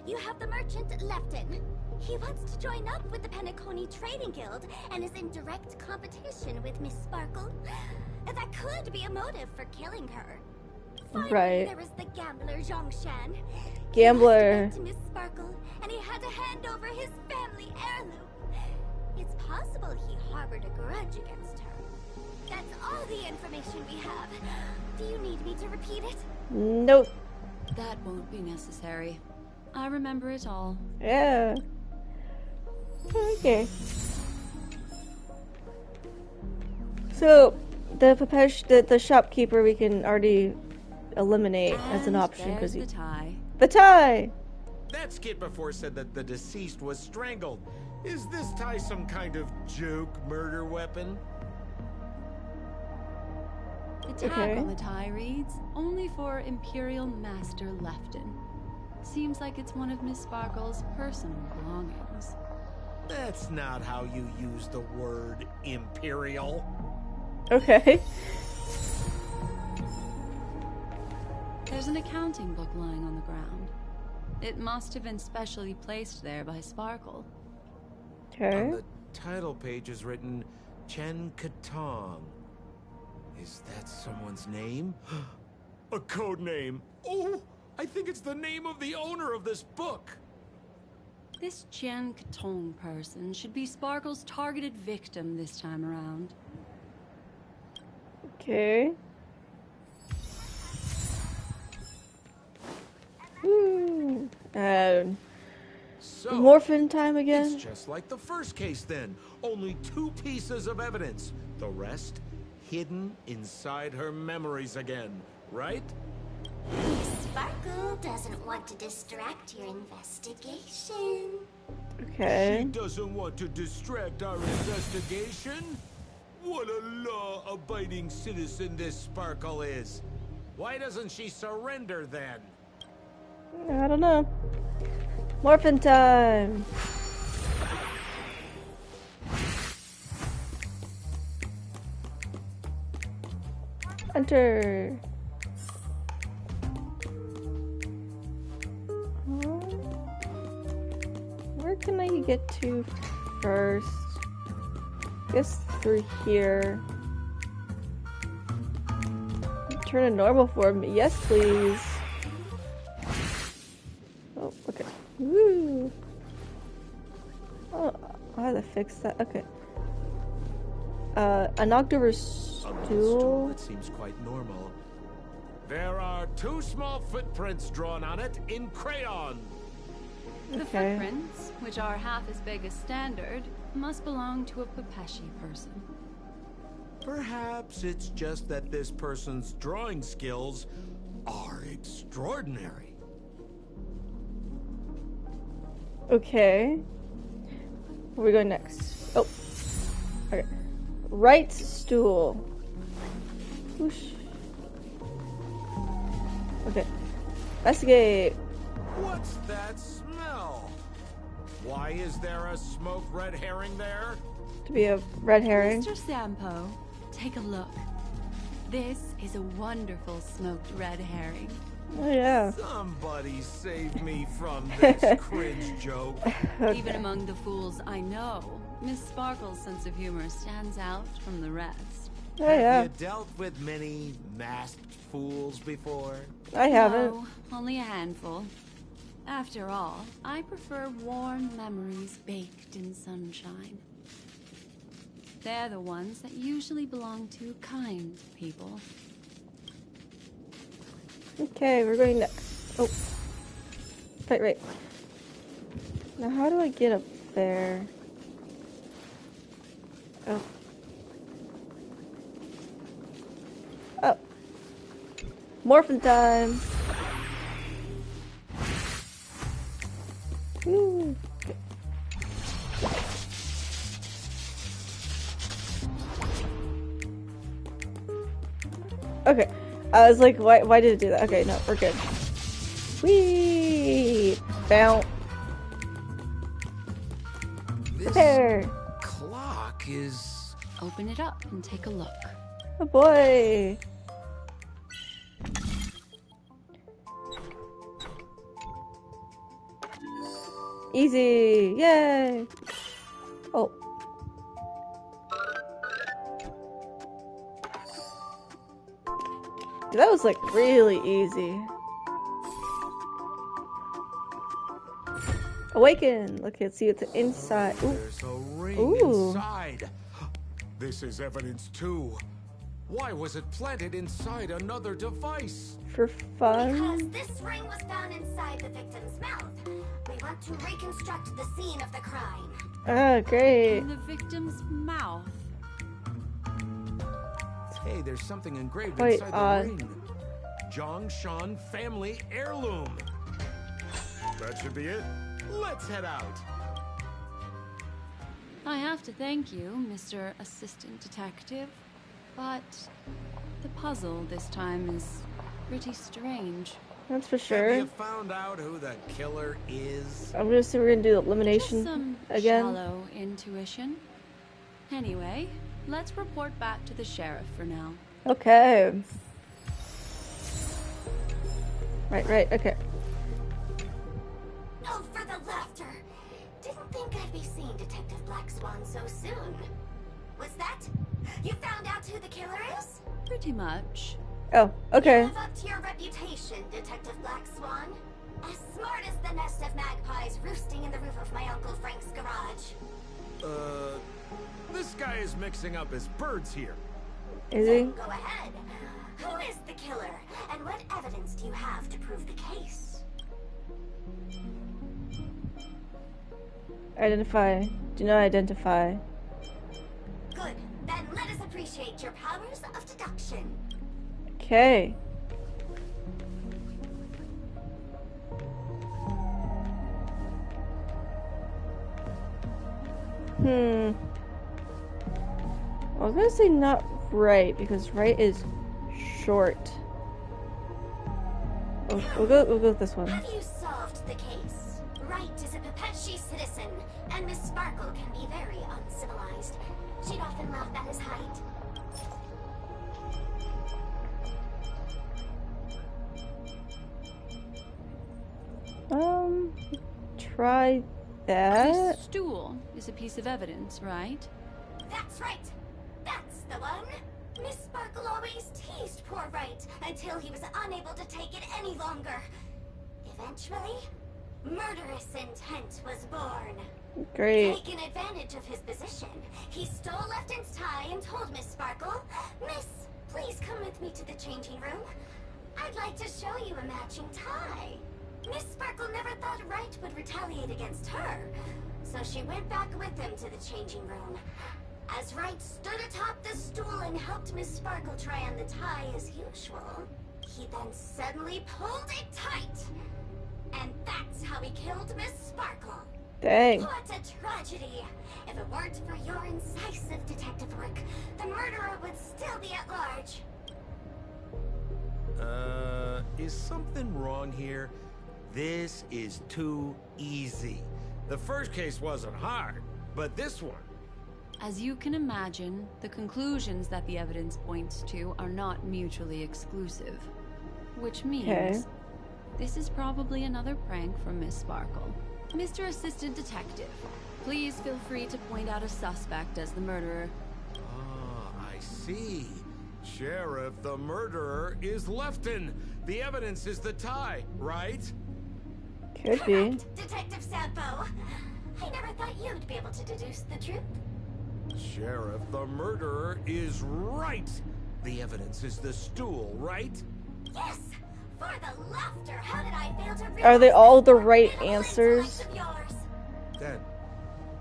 you have the merchant Lefton. He wants to join up with the Penacony Trading Guild and is in direct competition with Miss Sparkle. That could be a motive for killing her. Finally, Right. there is the gambler Zhang Shan. Gambler. He was to Miss Sparkle, and he had to hand over his family heirloom. It's possible he harbored a grudge against her. That's all the information we have. Do you need me to repeat it? Nope. That won't be necessary. I remember it all. Yeah. Okay. So, the shopkeeper we can already eliminate as an And option there's because the tie. the tie. That skit before said that the deceased was strangled. Is this tie some kind of joke murder weapon? The tag Okay. on the tie reads, only for Imperial Master Lefton. Seems like it's one of Miss Sparkle's personal belongings. That's not how you use the word imperial. Okay. There's an accounting book lying on the ground. It must have been specially placed there by Sparkle. On Okay. the title page is written Chen Katong. Is that someone's name? A code name. Oh, I think it's the name of the owner of this book. This Jian Katong person should be Sparkle's targeted victim this time around. Okay. Woo. So, Morphin time again? it's just like the first case then. Only 2 pieces of evidence. The rest hidden inside her memories again, right? Sparkle doesn't want to distract your investigation. Okay. She doesn't want to distract our investigation? What a law-abiding citizen this Sparkle is. Why doesn't she surrender then? I don't know. Morphin time! Enter! Where can I get to first? Guess through here. Turn to normal form. Yes, please. Oh, okay. Woo! Oh, I have to fix that. Okay. A knocked over On this stool, stool. it seems quite normal. There are 2 small footprints drawn on it in crayon. The Okay. footprints, which are half as big as standard, must belong to a Pepeshi person. Perhaps it's just that this person's drawing skills are extraordinary. Okay. Where are we going next? Oh. Okay. Right stool. Whoosh. Okay. Investigate. What's that smell? Why is there a smoked red herring there? To be a red herring. Mr. Sampo, take a look. This is a wonderful smoked red herring. Oh yeah. Somebody save me from this cringe joke. Even among the fools I know, Miss Sparkle's sense of humor stands out from the rest. Oh yeah. Have you dealt with many masked fools before? I haven't. No, only a handful. After all, I prefer warm memories baked in sunshine. They're the ones that usually belong to kind people. Okay, we're going next. Oh. Wait. Now how do I get up there? Oh. Oh. Morphin time! Woo. Okay. I was like, why did it do that? Okay, no, we're good. Whee! Bounce. This There. clock is... Open it up and take a look. Oh boy. Easy. Yay. Oh. That was like really easy. Awaken. Let's see what's inside. Ooh. There's a ring Ooh. inside. This is evidence too. Why was it planted inside another device? For Because fun. this ring was found inside the victim's mouth. We want to reconstruct the scene of the crime. Ah, great. In the victim's mouth. Hey, there's something engraved Quite inside odd. the ring. Zhongshan family heirloom. That should be it. Let's head out. I have to thank you, Mr. Assistant Detective, but the puzzle this time is pretty strange. That's for Have sure. you found out who the killer is? I'm gonna say we're gonna do the Just elimination some again. shallow intuition. Anyway, let's report back to the sheriff for now. Okay. Right, okay. Oh, for the laughter! Didn't think I'd be seeing Detective Black Swan so soon. Was that? You found out who the killer is? Pretty much. Oh, okay. Live up to your reputation, Detective Black Swan. As smart as the nest of magpies roosting in the roof of my guy is mixing up his birds here. Is he? Go ahead. Who is the killer, and what evidence do you have to prove the case? Identify. Do not identify. Good. Then let us appreciate your powers of deduction. Okay. I was gonna say not right, because right is short. We'll go with this one. Have you solved the case? Wright is a Pepetchi citizen, and Miss Sparkle can be very uncivilized. She'd often laugh at his height. Try that. This stool is a piece of evidence, right? That's right. That's the one. Miss Sparkle always teased poor Wright until he was unable to take it any longer. Eventually, murderous intent was born. Great. Taking advantage of his position, he stole Lefton's tie and told Miss Sparkle, "Miss, please come with me to the changing room. I'd like to show you a matching tie." Miss Sparkle never thought Wright would retaliate against her, so she went back with him to the changing room. As Wright stood atop the stool and helped Miss Sparkle try on the tie as usual, he then suddenly pulled it tight. And that's how he killed Miss Sparkle. Dang. What a tragedy! If it weren't for your incisive detective work, the murderer would still be at large. Is something wrong here? This is too easy. The first case wasn't hard, but this one... As you can imagine, the conclusions that the evidence points to are not mutually exclusive. Which means, this is probably another prank from Miss Sparkle. Mr. Assistant Detective, please feel free to point out a suspect as the murderer. Ah, I see. Sheriff, the murderer is Lefton. The evidence is the tie, right? Could be. Correct, Detective Sampo. I never thought you'd be able to deduce the truth. Sheriff, the murderer is right. The evidence is the stool, right? Yes! For the laughter, how did I fail to realize Are they all the this right formidable answers? intellect of yours? Then,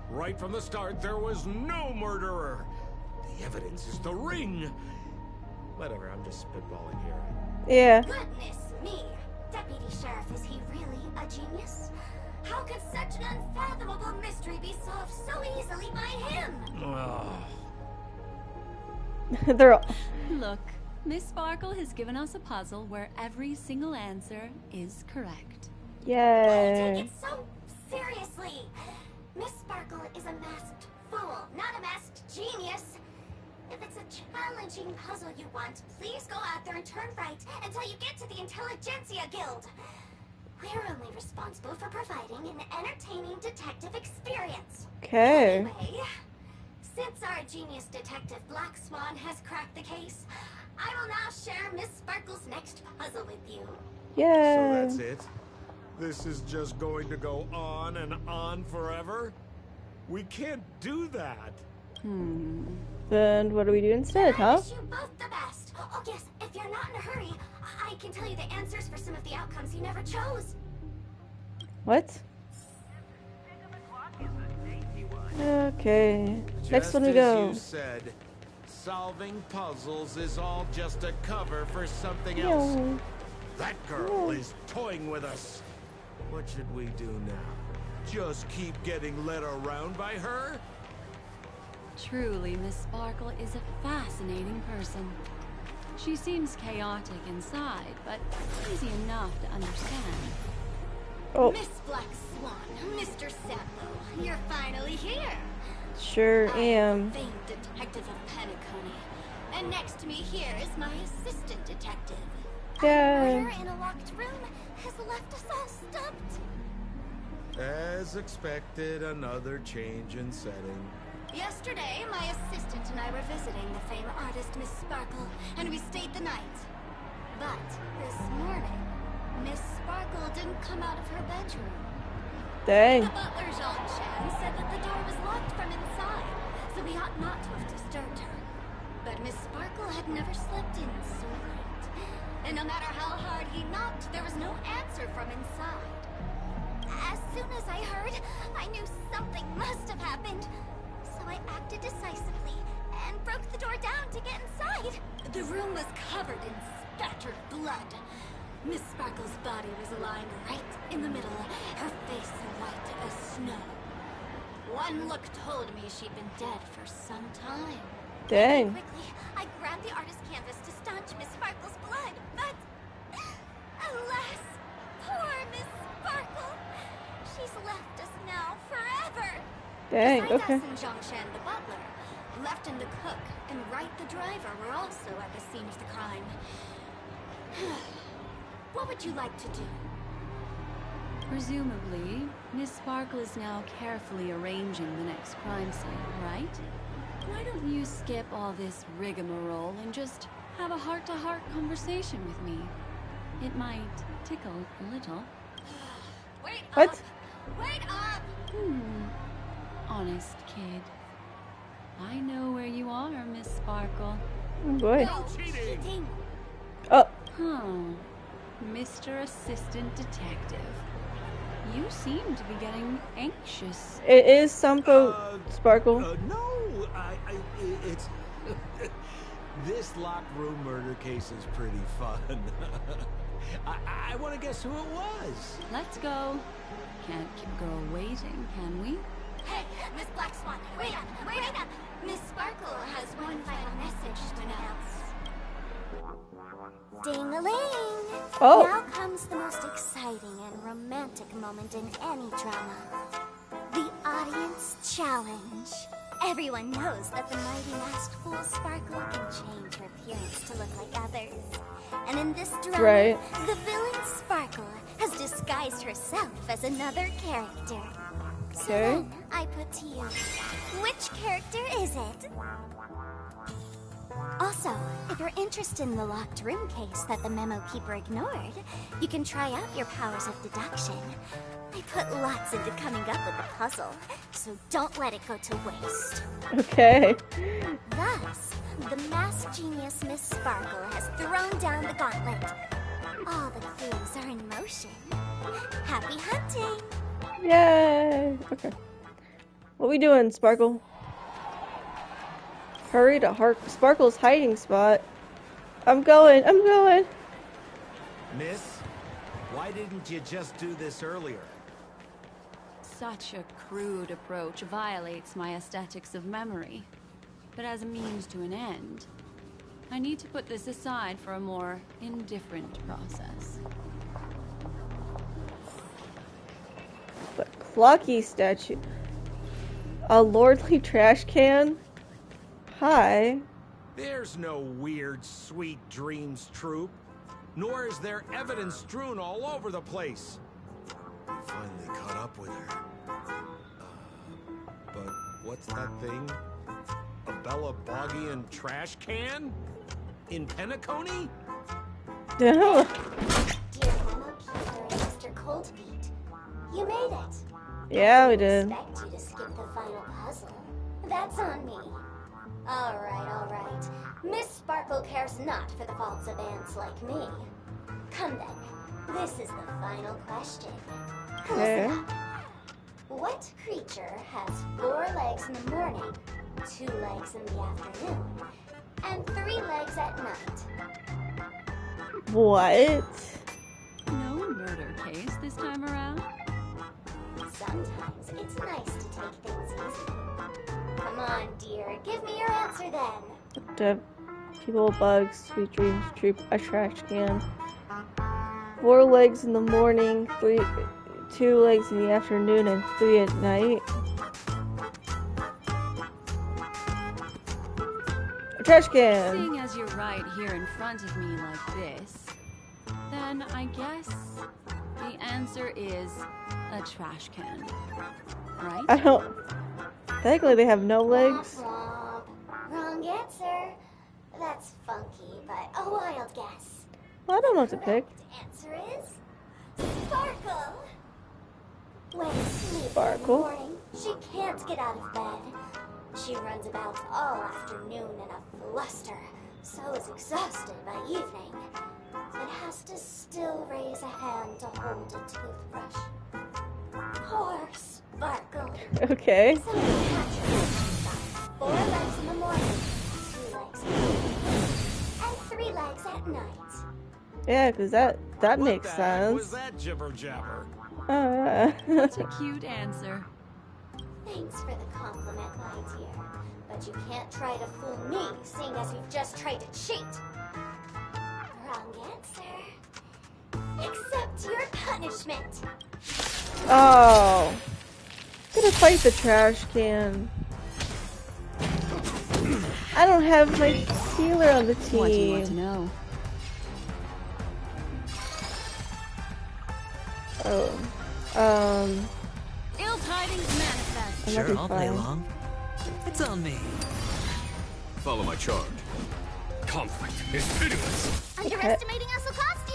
right from the start, there was no murderer. The evidence is the ring. Whatever, I'm just spitballing here. Yeah. Goodness me! Deputy Sheriff, is he really a genius? How could such an unfathomable mystery be solved so easily by him? They're all... Look, Miss Sparkle has given us a puzzle where every single answer is correct. I Yay. take it so seriously. Miss Sparkle is a masked fool, not a masked genius. If it's a challenging puzzle you want, please go out there and turn right until you get to the Intelligentsia Guild. We're only responsible for providing an entertaining detective experience. Okay. Anyway, since our genius detective Black Swan has cracked the case, I will now share Miss Sparkle's next puzzle with you. Yay. So that's it? This is just going to go on and on forever? We can't do that. Then what do we do instead, I huh? wish you both the best. Oh yes, if you're not in a hurry, I can tell you the answers for some of the outcomes you never chose. What? Okay. Next one we Just go. as you said, solving puzzles is all just a cover for something No. else. That girl is toying with us. What should we do now? Just keep getting led around by her? Truly, Miss Sparkle is a fascinating person. She seems chaotic inside, but easy enough to understand. Oh, Miss Black Swan, Mr. Sampo, you're finally here. sure I'm am. the famed detective of Penacony. And next to me here is my assistant detective. A Yeah. murder in a locked room has left us all stumped. As expected, another change in setting. Yesterday, my assistant and I were visiting the famed artist Miss Sparkle, and we stayed the night. But this morning, Miss Sparkle didn't come out of her bedroom. Dang. The butler, Jean-Chan, said that the door was locked from inside, so so we ought not to have disturbed her. But Miss Sparkle had never slept in so late. And no matter how hard he knocked, there was no answer from inside. As soon as I heard, I knew something must have happened. So I acted decisively and broke the door down to get inside. The room was covered in spattered blood. Miss Sparkle's body was lying right in the middle, her face white as snow. One look told me she'd been dead for some time. Dang. Quickly, I grabbed the artist canvas to staunch Miss Sparkle's blood, but alas, poor Miss Sparkle. She's left us now forever. Dang, Besides okay. us and Zhongshan the butler, Lefton the cook, and Wright the driver were also at the scene of the crime. What would you like to do? Presumably, Miss Sparkle is now carefully arranging the next crime scene, right? Why don't you skip all this rigmarole and just have a heart-to-heart conversation with me? It might tickle a little. Wait What? up! Wait up! Honest kid. I know where you are, Miss Sparkle. Oh boy. No cheating! Oh, Huh. Mr. Assistant Detective. You seem to be getting anxious. it is Sampo Sparkle. No, it's... This locked room murder case is pretty fun. I want to guess who it was. Let's go. Can't keep a girl waiting, can we? Hey, Miss Black Swan, wait up, wait up. Miss Sparkle has one final message to announce. Ding-a-ling! Oh. Now comes the most exciting and romantic moment in any drama. The audience challenge. Everyone knows that the mighty masked fool Sparkle can change her appearance to look like others. And in this drama, Right. the villain Sparkle has disguised herself as another character. So Okay. then, I put to you, which character is it? Also, if you're interested in the locked room case that the memo keeper ignored, you can try out your powers of deduction. I put lots into coming up with the puzzle, so don't let it go to waste. Okay. Thus, the masked genius Miss Sparkle has thrown down the gauntlet. All the clues are in motion. Happy hunting! Yay. Okay. What we doing, Sparkle? Hurry to Sparkle's hiding spot. I'm going. Miss, why didn't you just do this earlier? Such a crude approach violates my aesthetics of memory. But as a means to an end, I need to put this aside for a more indifferent process. The Clocky statue. A lordly trash can? Hi. There's no weird, sweet dreams troop. Nor is there evidence strewn all over the place. We finally caught up with her. But what's that thing? A Bella Boggian trash can? In Penacony? Yeah. Dear Memo Keeper and Mr. Coldbeat, you made it. Yeah, we I did. expect you to skip the final puzzle. That's on me. All right. Miss Sparkle cares not for the faults of ants like me. Come then. This is the final question. Okay. Listen up. What creature has 4 legs in the morning, 2 legs in the afternoon, and 3 legs at night? What? No murder case this time around? Sometimes it's nice to take things easy. Come on, dear. Give me your answer then. The people, bugs, sweet dreams, troop, a trash can. 4 legs in the morning, 2 legs in the afternoon, and 3 at night. A trash can. Seeing as you're right here in front of me like this, then I guess the answer is a trash can, right? I don't. Technically, they have no legs. Womp womp. Wrong answer. That's funky, but a wild guess. I don't know what to pick. Correct answer is Sparkle. When she sleeps in the Sparkle. morning, she can't get out of bed. She runs about all afternoon in a fluster, so is exhausted by evening, but has to still raise a hand to hold a toothbrush. Poor Sparkle. Okay. So Patrick's got 4 legs in the morning, 2 legs in the evening, and 3 legs at night. Yeah, because that makes What the heck was sense. that jibber jabber? That's a cute answer. Thanks for the compliment, my dear. But you can't try to fool me, seeing as you've just tried to cheat. Wrong answer. Accept your punishment. Oh. Gonna fight the trash can. I don't have my healer on the team. What do you want to know? Oh. Ill tidings manifest. That might Sure, be I'll play fun. along. It's on me. Follow my charge. Conflict is pitiless. Underestimating us will cost you.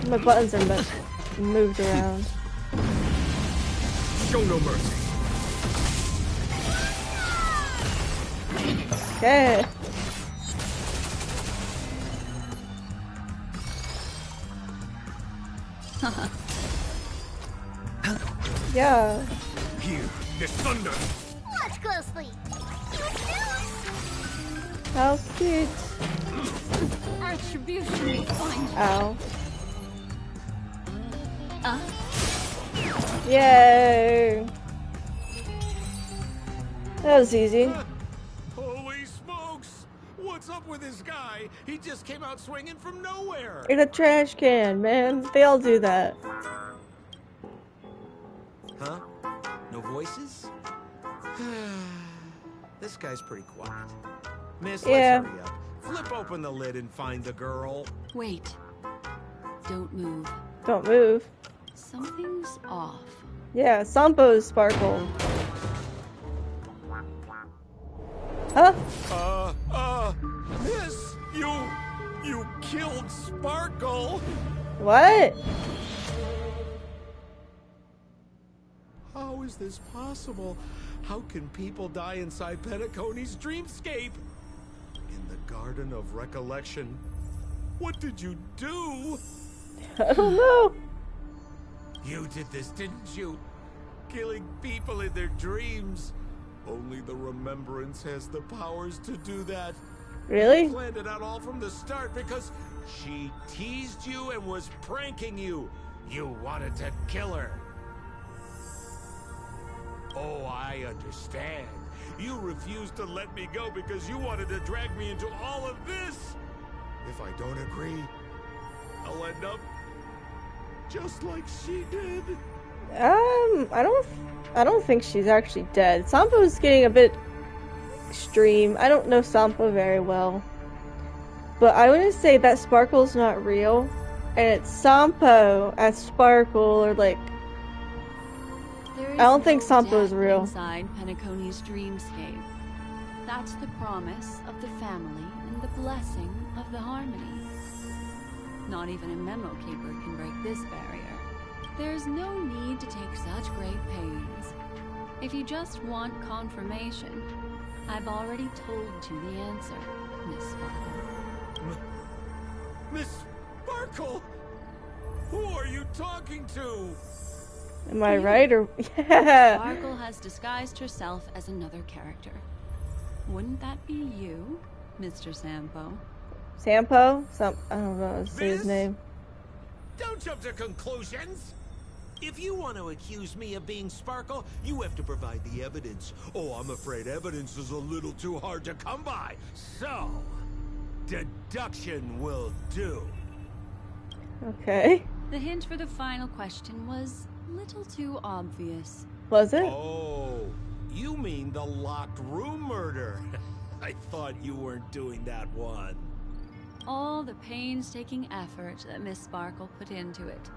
My buttons are moved around. Show no mercy. Okay. Yeah. Here, the thunder. Watch closely. How cute. Retribution will find you. Ow. Uh, Yay. That was easy. Holy smokes! What's up with this guy? He just came out swinging from nowhere. In a trash can, man. They all do that. Huh? No voices? This guy's pretty quiet. Miss, Yeah. let's hurry up. Flip open the lid and find the girl. wait. Don't move. Don't move. Something's off. Yeah, Sampo's Sparkle. Huh? Miss, you killed Sparkle. What? How is this possible? How can people die inside Penacony's dreamscape? In the Garden of Recollection. What did you do? I don't know. You did this, didn't you? Killing people in their dreams. Only the Remembrance has the powers to do that. Really? You planned it out all from the start because she teased you and was pranking you. You wanted to kill her. Oh, I understand. You refused to let me go because you wanted to drag me into all of this. If I don't agree, I'll end up just like she did. I don't think she's actually dead. Sampo's getting a bit extreme. I don't know Sampo very well. But I wouldn't say that Sparkle's not real. And it's Sampo as Sparkle, or like... There is I don't think no Sampo is death real. inside Penacony's dreamscape. That's the promise of the family and the blessing of the harmony. Not even a memo keeper can break this barrier. There's no need to take such great pains. If you just want confirmation, I've already told you the answer, Miss Sparkle. Miss Sparkle? Who are you talking to? Am I right, or... Yeah! Sparkle has disguised herself as another character. Wouldn't that be you, Mr. Sampo? Sampo? I don't know how to say his Miss? name. Don't jump to conclusions. If you want to accuse me of being Sparkle, you have to provide the evidence. Oh, I'm afraid evidence is a little too hard to come by. So, deduction will do. Okay. The hint for the final question was a little too obvious. Was it? Oh, you mean the locked room murder. I thought you weren't doing that one. All the painstaking effort that Miss Sparkle put into it.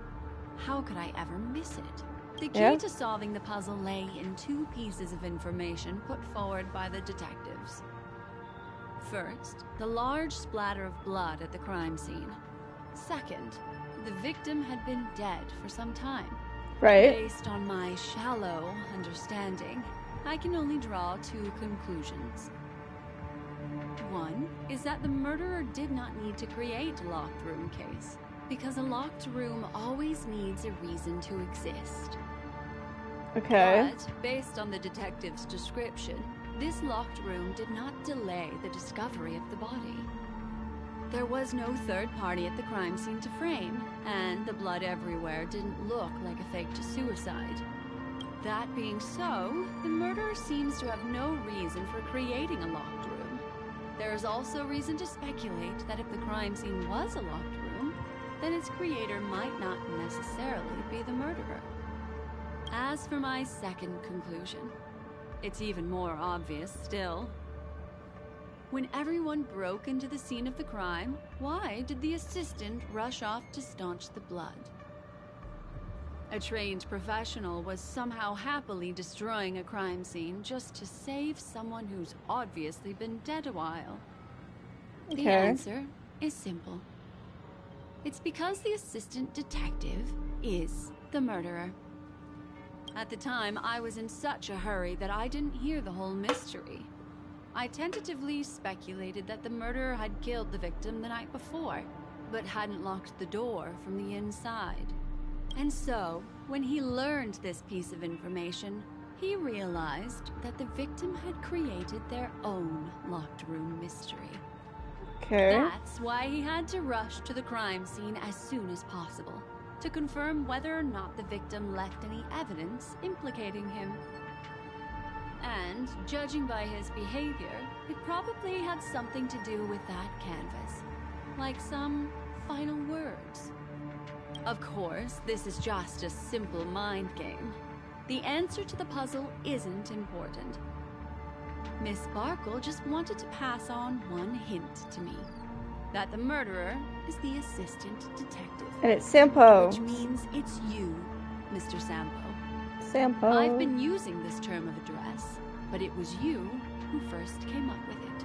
How could I ever miss it? The key Yeah. to solving the puzzle lay in 2 pieces of information put forward by the detectives. First, the large splatter of blood at the crime scene. Second, the victim had been dead for some time. Right. Based on my shallow understanding, I can only draw two conclusions. One is that the murderer did not need to create a locked room case, because a locked room always needs a reason to exist. Okay. But, based on the detective's description, this locked room did not delay the discovery of the body. There was no third party at the crime scene to frame, and the blood everywhere didn't look like a faked suicide. That being so, the murderer seems to have no reason for creating a locked room. There is also reason to speculate that if the crime scene was a locked room, then its creator might not necessarily be the murderer. As for my second conclusion, it's even more obvious still. When everyone broke into the scene of the crime, why did the assistant rush off to staunch the blood? A trained professional was somehow happily destroying a crime scene just to save someone who's obviously been dead a while. Okay. The answer is simple. It's because the assistant detective is the murderer. At the time, I was in such a hurry that I didn't hear the whole mystery. I tentatively speculated that the murderer had killed the victim the night before, but hadn't locked the door from the inside. And so, when he learned this piece of information, he realized that the victim had created their own locked room mystery. Okay. That's why he had to rush to the crime scene as soon as possible, to confirm whether or not the victim left any evidence implicating him. And, judging by his behavior, it probably had something to do with that canvas. Like some final words. Of course, this is just a simple mind game. The answer to the puzzle isn't important. Miss Sparkle just wanted to pass on one hint to me. That the murderer is the assistant detective. And it's Sampo. Which means it's you, Mr. Sampo. Sampo. I've been using this term of address, but it was you who first came up with it.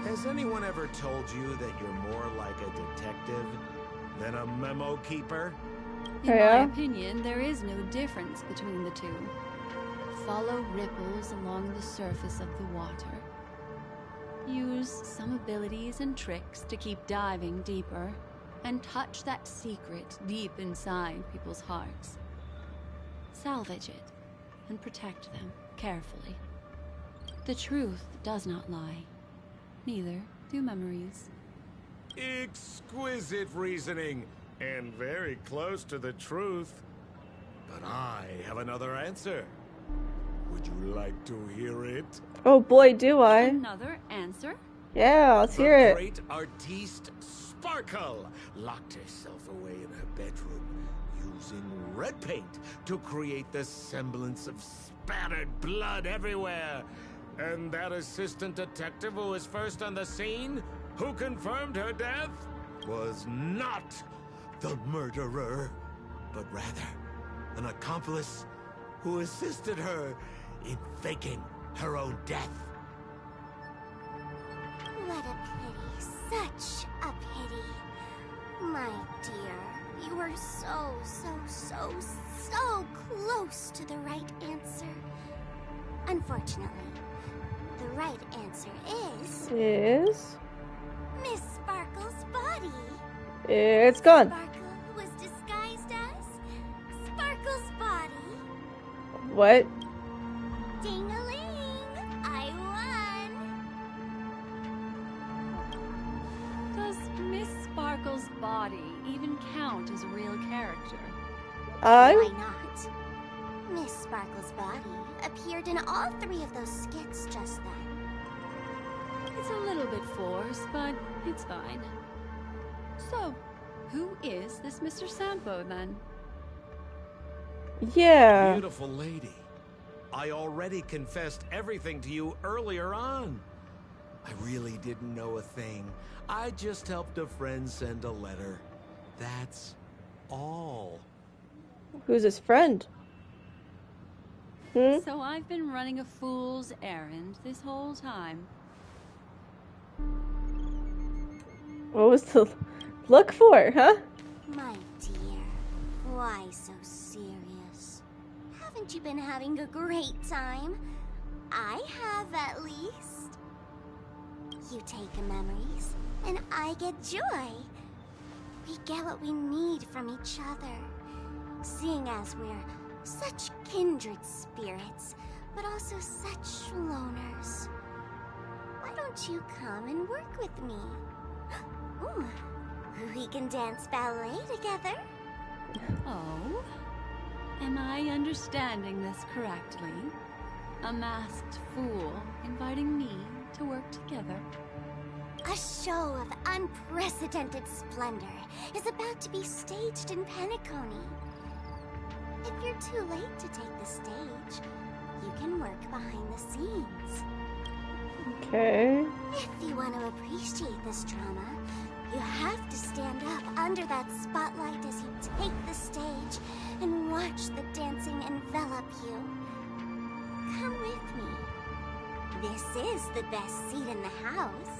Has anyone ever told you that you're more like a detective than a memo keeper? In Yeah. my opinion, there is no difference between the two. Follow ripples along the surface of the water. Use some abilities and tricks to keep diving deeper, and touch that secret deep inside people's hearts. Salvage it, and protect them carefully. The truth does not lie. Neither do memories. Exquisite reasoning, and very close to the truth. But I have another answer. Would you like to hear it? Oh boy, do I. Another answer? Yeah, let's hear The it. great artiste Sparkle locked herself away in her bedroom, using red paint to create the semblance of spattered blood everywhere. And that assistant detective who was first on the scene, who confirmed her death, was not the murderer, but rather an accomplice who assisted her in faking her own death. What a pity, such a pity. My dear, you were so close to the right answer. Unfortunately, the right answer is Miss Sparkle's body. It's gone. Sparkle was disguised as Sparkle's body. What? Ding-a-ling! I won! Does Miss Sparkle's body even count as a real character? Why not? Miss Sparkle's body appeared in all three of those skits just then. It's a little bit forced, but it's fine. So, who is this Mr. Sampo, then? Yeah. Beautiful lady. I already confessed everything to you earlier on. I really didn't know a thing. I just helped a friend send a letter. That's all. Who's his friend? So I've been running a fool's errand this whole time. What was the look for, huh? My dear, Why so serious? Haven't you been having a great time? I have, at least. You take memories, and I get joy. We get what we need from each other. Seeing as we're such kindred spirits, but also such loners. Why don't you come and work with me? Ooh, we can dance ballet together. Oh? Am I understanding this correctly? A masked fool inviting me to work together? A show of unprecedented splendor is about to be staged in Penacony. If you're too late to take the stage, you can work behind the scenes. Okay. If you want to appreciate this drama, you have to stand up under that spotlight as you take the stage and watch the dancing envelop you. Come with me. This is the best seat in the house.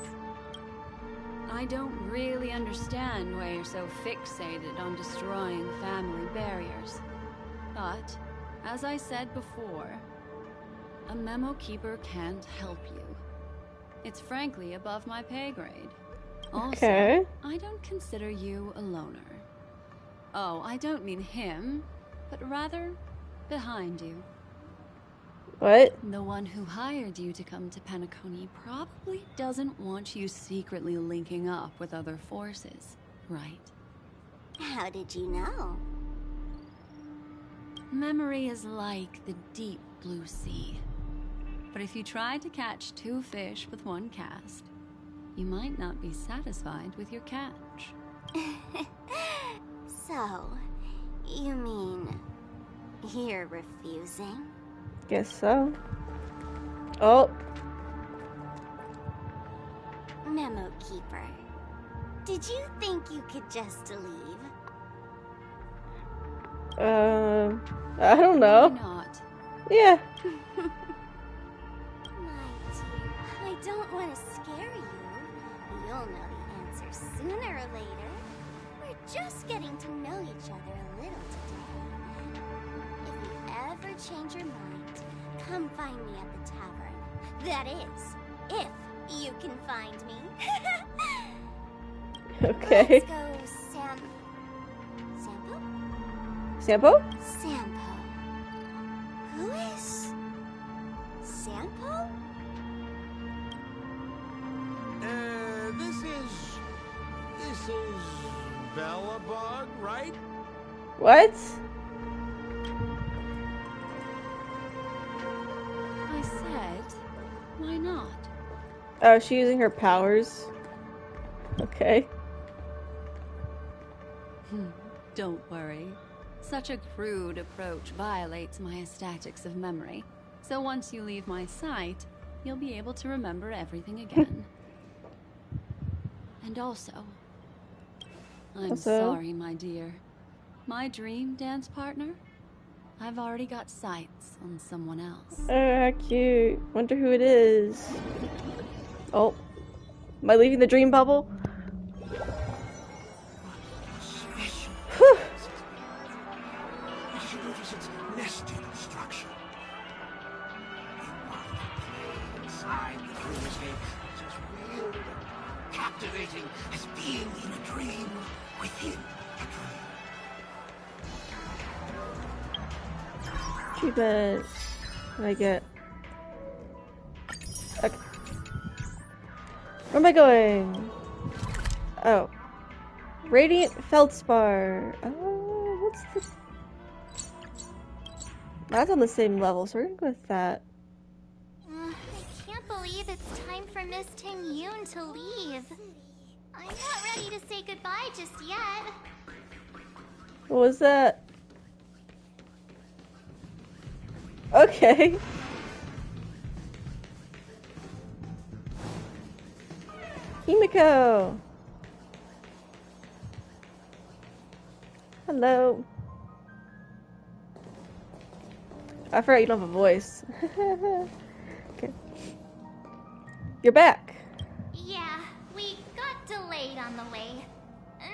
I don't really understand why you're so fixated on destroying family barriers. But, as I said before, a memo keeper can't help you. It's frankly above my pay grade. Also, I don't consider you a loner. Oh, I don't mean him, but rather behind you. What? The one who hired you to come to Penacony probably doesn't want you secretly linking up with other forces, right? How did you know? Memory is like the deep blue sea. But if you tried to catch 2 fish with 1 cast, you might not be satisfied with your catch. So, you mean you're refusing? Guess so. Oh. Memo Keeper, did you think you could just leave? I don't know. Maybe not. Yeah. My dear, I don't want to scare you. You'll know the answer sooner or later. We're just getting to know each other a little today. If you ever change your mind, come find me at the tavern. That is, if you can find me. Okay. Let's go, Sampo? Sampo? Sampo. Who is Sampo? This is Bellabog, right? What? I said, why not? Oh, she's using her powers. Okay. Don't worry. Such a crude approach violates my statics of memory. So once you leave my sight, you'll be able to remember everything again. And also, I'm sorry, my dear. My dream dance partner? I've already got sights on someone else. Oh, how cute. Wonder who it is. Oh. Am I leaving the dream bubble? Whew. Did you notice its nested structure? The inside the dreamscape is as real and captivating as being in a dream within a dream. Treatment. What do I get? Okay. Where am I going? Oh. Radiant Feldspar. Oh, what's the... That's on the same level, so we're gonna go with that. I can't believe it's time for Miss Tingyun to leave. I'm not ready to say goodbye just yet. What was that? Okay. Himiko! Hello. I forgot you don't have a voice. Okay. You're back. Yeah, we got delayed on the way.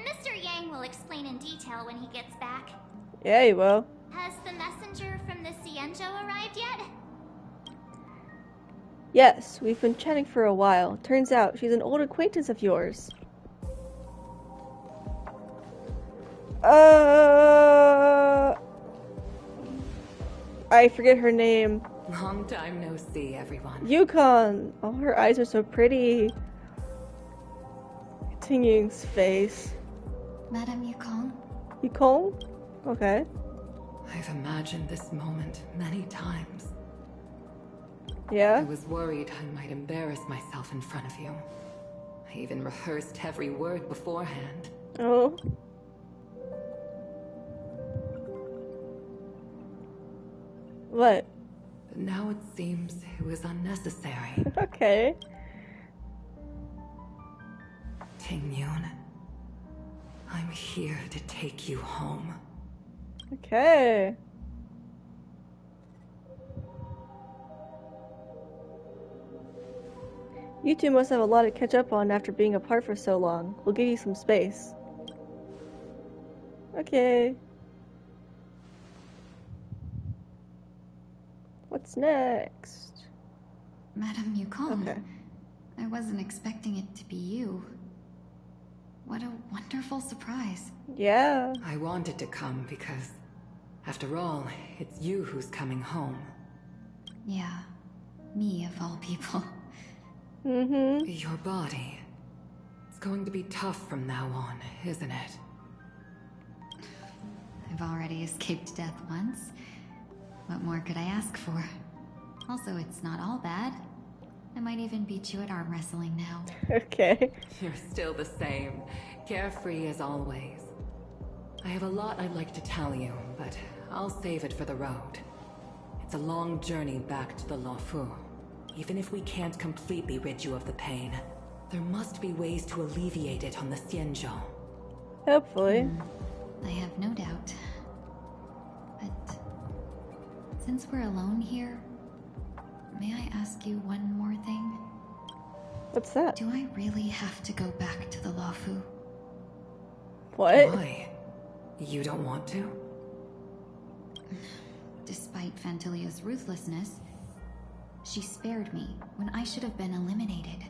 Mr. Yang will explain in detail when he gets back. Yeah, you will. Has the messenger from the Cienjo arrived yet? Yes, we've been chatting for a while. Turns out she's an old acquaintance of yours. I forget her name. Long time no see, everyone. Yukon! Oh, her eyes are so pretty. Tingyun's face. Madame Yukong? Yukon? Okay. I've imagined this moment many times. I Yeah? was worried I might embarrass myself in front of you. I even rehearsed every word beforehand. Oh. What? But now it seems it was unnecessary. Okay. Tingyun, I'm here to take you home. Okay. You two must have a lot to catch up on after being apart for so long. We'll give you some space. Okay. What's next? Madame Yukong? Okay. I wasn't expecting it to be you. What a wonderful surprise. Yeah. I wanted to come because, after all, it's you who's coming home. Yeah, me of all people. Mm-hmm. Your body. It's going to be tough from now on, isn't it? I've already escaped death once. What more could I ask for? Also, it's not all bad. I might even beat you at arm wrestling now. Okay. You're still the same, carefree as always. I have a lot I'd like to tell you, but I'll save it for the road. It's a long journey back to the Luofu. Even if we can't completely rid you of the pain, there must be ways to alleviate it on the Xianzhou. Hopefully. I have no doubt. But since we're alone here, may I ask you one more thing? What's that? Do I really have to go back to the Luofu? What? Why? You don't want to? Despite Fantilia's ruthlessness, she spared me when I should have been eliminated.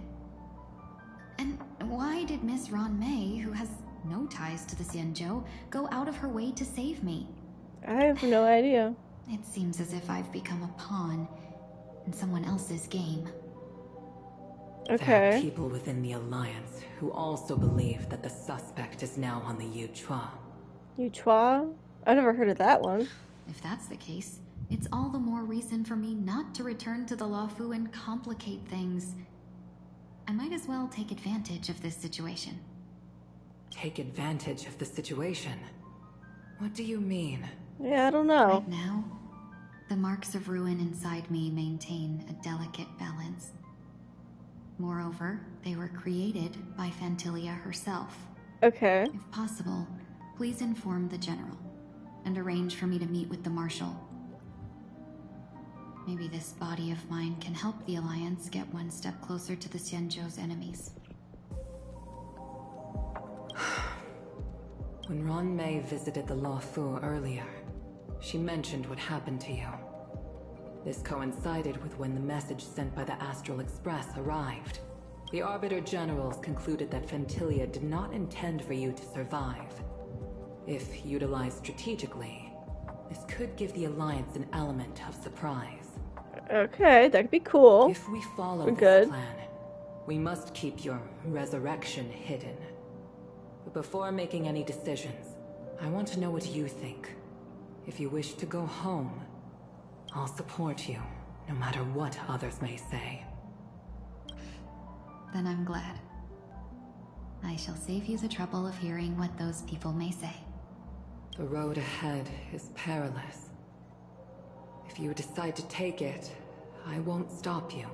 And why did Miss Ron May, who has no ties to the Xianzhou, go out of her way to save me? I have no idea. It seems as if I've become a pawn in someone else's game. There are Okay. people within the Alliance who also believe that the suspect is now on the Yuchua. Yuchua? I've never heard of that one. If that's the case, it's all the more reason for me not to return to the Luofu and complicate things. I might as well take advantage of this situation. Take advantage of the situation? What do you mean? Yeah, I don't know. Right now, the marks of ruin inside me maintain a delicate balance. Moreover, they were created by Fantilia herself. Okay. If possible, please inform the General and arrange for me to meet with the Marshal. Maybe this body of mine can help the Alliance get one step closer to the Xianzhou's enemies. When Ron May visited the Luofu earlier, she mentioned what happened to you. This coincided with when the message sent by the Astral Express arrived. The Arbiter Generals concluded that Fantilia did not intend for you to survive. If utilized strategically, this could give the Alliance an element of surprise. Okay, that could be cool. If we follow We're this good. plan, we must keep your resurrection hidden. But before making any decisions, I want to know what you think. If you wish to go home, I'll support you, no matter what others may say. Then I'm glad. I shall save you the trouble of hearing what those people may say. The road ahead is perilous. If you decide to take it, I won't stop you.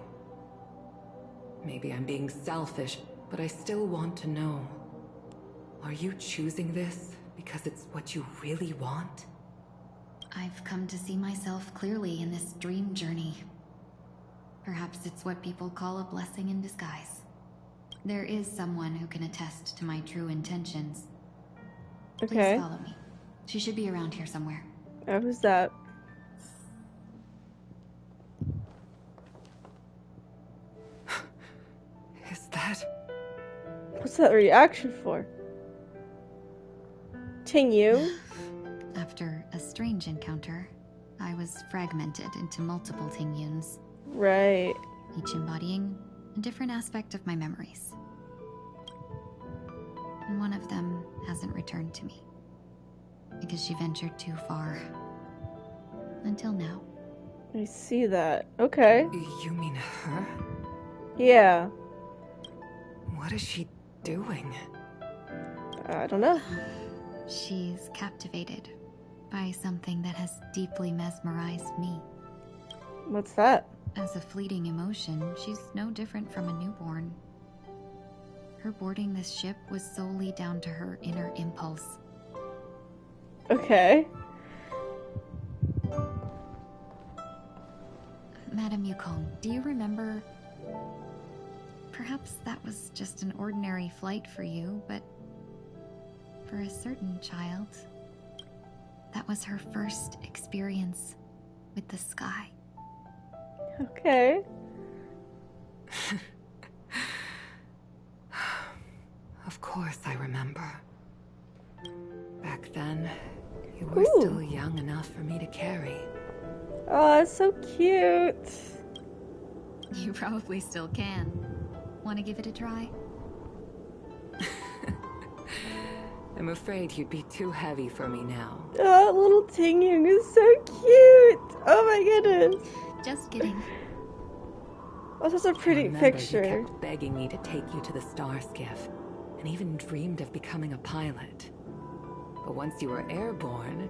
Maybe I'm being selfish, but I still want to know. Are you choosing this because it's what you really want? I've come to see myself clearly in this dream journey. Perhaps it's what people call a blessing in disguise. There is someone who can attest to my true intentions. Okay. Please follow me. She should be around here somewhere. Oh, who's that? Is that... What's that reaction for? Tingyun? After a strange encounter, I was fragmented into multiple Tingyuns, Right. each embodying a different aspect of my memories. And one of them hasn't returned to me, because she ventured too far. Until now. I see that. Okay. You mean her? Yeah. What is she doing? I don't know. She's captivated by something that has deeply mesmerized me. What's that? As a fleeting emotion, she's no different from a newborn. Her boarding this ship was solely down to her inner impulse. Okay. Madame Yukong, do you remember? Perhaps that was just an ordinary flight for you, but for a certain child, that was her first experience with the sky. Okay. Of course I remember. Back then, you were Ooh. still young enough for me to carry. Oh, that's so cute. You probably still can. Want to give it a try? I'm afraid you'd be too heavy for me now. Oh, little Tingyun is so cute. Oh my goodness. Just kidding. Oh, that's a pretty I remember picture. You kept begging me to take you to the star skiff, and even dreamed of becoming a pilot. But once you were airborne,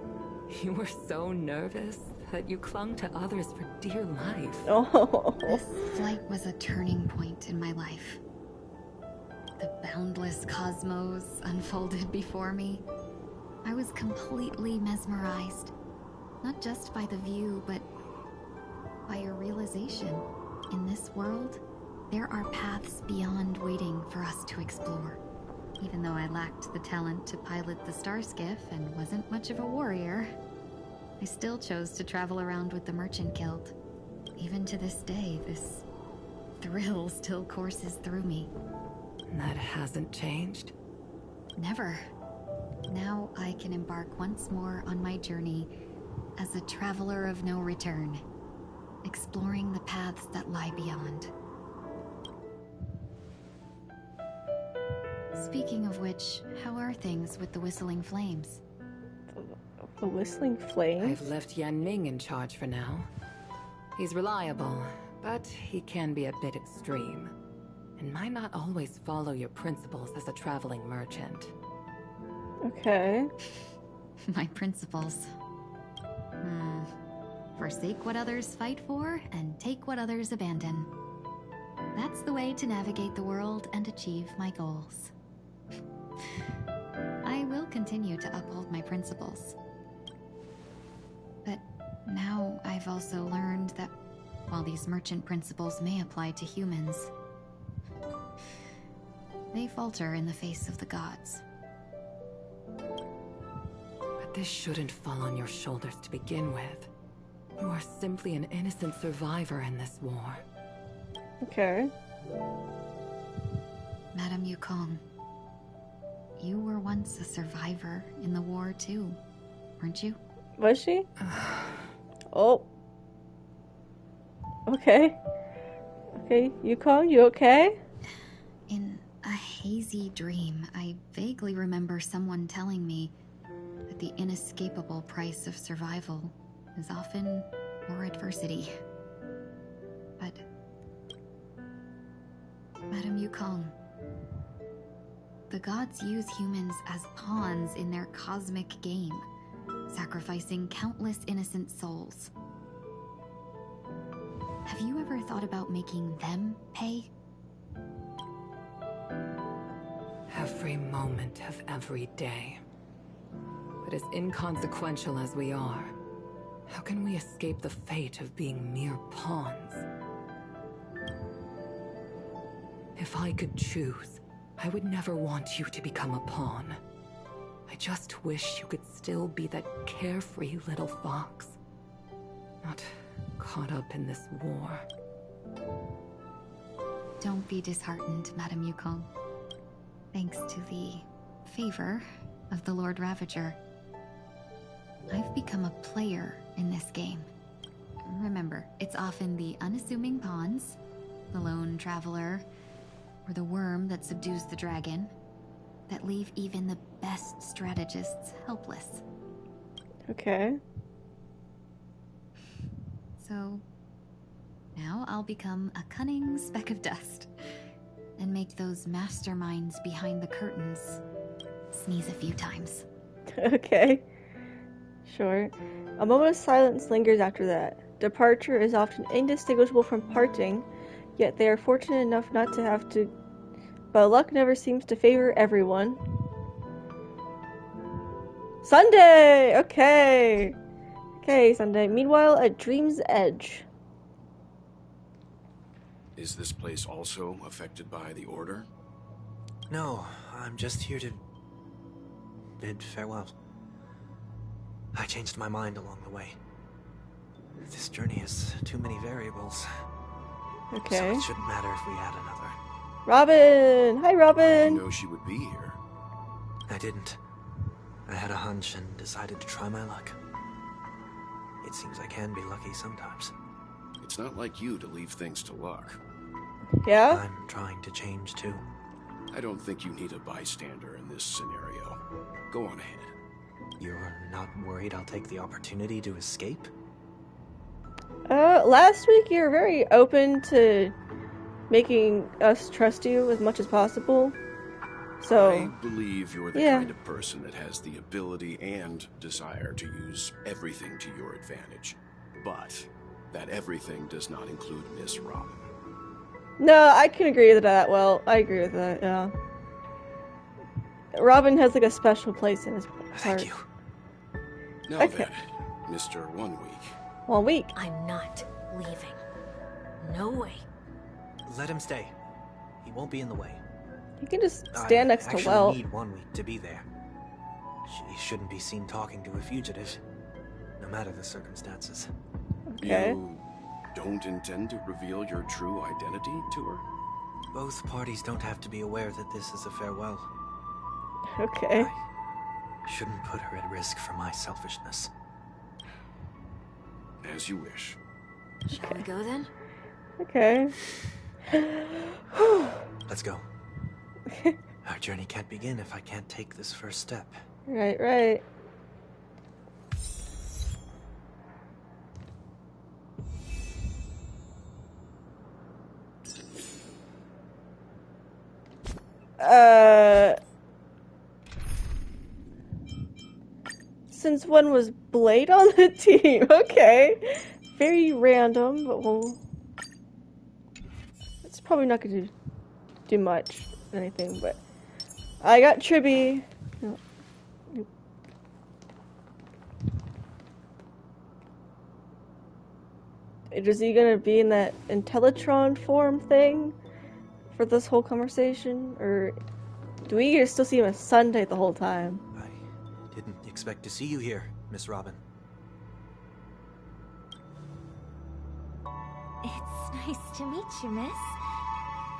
you were so nervous that you clung to others for dear life. Oh. This flight was a turning point in my life. The boundless cosmos unfolded before me. I was completely mesmerized, not just by the view, but by a realization. In this world, there are paths beyond waiting for us to explore. Even though I lacked the talent to pilot the star skiff and wasn't much of a warrior, I still chose to travel around with the Merchant Guild. Even to this day, this thrill still courses through me. That hasn't changed? Never. Now I can embark once more on my journey as a traveler of no return, exploring the paths that lie beyond. Speaking of which, how are things with the Whistling Flames? The Whistling Flames? I've left Yan Ming in charge for now. He's reliable, but he can be a bit extreme, and might not always follow your principles as a traveling merchant. Okay. My principles. Forsake what others fight for, and take what others abandon. That's the way to navigate the world and achieve my goals. I will continue to uphold my principles. But now I've also learned that while these merchant principles may apply to humans, they falter in the face of the gods. But this shouldn't fall on your shoulders to begin with. You are simply an innocent survivor in this war. Okay. Madame Yukong, you were once a survivor in the war too, weren't you? Was she? Oh. Okay. Okay, Yukong, you okay? In a hazy dream, I vaguely remember someone telling me that the inescapable price of survival is often more adversity. But Madame Yukong, the gods use humans as pawns in their cosmic game, sacrificing countless innocent souls. Have you ever thought about making them pay? Every moment of every day. But as inconsequential as we are, how can we escape the fate of being mere pawns? If I could choose, I would never want you to become a pawn. I just wish you could still be that carefree little fox. Not caught up in this war. Don't be disheartened, Madame Yukong. Thanks to the favor of the Lord Ravager, I've become a player in this game. Remember, it's often the unassuming pawns, the lone traveler, or the worm that subdues the dragon, that leave even the best strategists helpless. Okay. So, now I'll become a cunning speck of dust, and make those masterminds behind the curtains sneeze a few times. Okay. Sure. A moment of silence lingers after that. Departure is often indistinguishable from parting, yet they are fortunate enough not to have to. But luck never seems to favor everyone. Sunday! Okay! Okay, Sunday. Meanwhile, at Dream's Edge. Is this place also affected by the Order? No, I'm just here to bid farewell. I changed my mind along the way. This journey has too many variables. Okay. So it shouldn't matter if we add another. Robin! Hi, Robin! How did you know she would be here? I didn't. I had a hunch and decided to try my luck. It seems I can be lucky sometimes. It's not like you to leave things to luck. Yeah? I'm trying to change too. I don't think you need a bystander in this scenario. Go on ahead. You're not worried I'll take the opportunity to escape? Last week you were very open to making us trust you as much as possible. So I believe you're the kind of person that has the ability and desire to use everything to your advantage. But that everything does not include Miss Robin. No, I can agree with that. Well, I agree with that, yeah. Robin has like a special place in his heart. Thank you. Now then, Mr. 1 week. 1 week. I'm not leaving. No way. Let him stay. He won't be in the way. You can just stand next to Welt. I need 1 week to be there. She shouldn't be seen talking to a fugitive, no matter the circumstances. Okay. You don't intend to reveal your true identity to her? Both parties don't have to be aware that this is a farewell. Okay. I shouldn't put her at risk for my selfishness. As you wish. Shall we go then? Okay. Let's go. Our journey can't begin if I can't take this first step. Right, right. Since when was Blade on the team? Okay. Very random, but we'll... It's probably not gonna do much, anything, but... I got Tribby. No. Is he gonna be in that Intellitron form thing for this whole conversation? Or do we still see him as Sunday the whole time? I didn't expect to see you here, Miss Robin. It's nice to meet you, miss.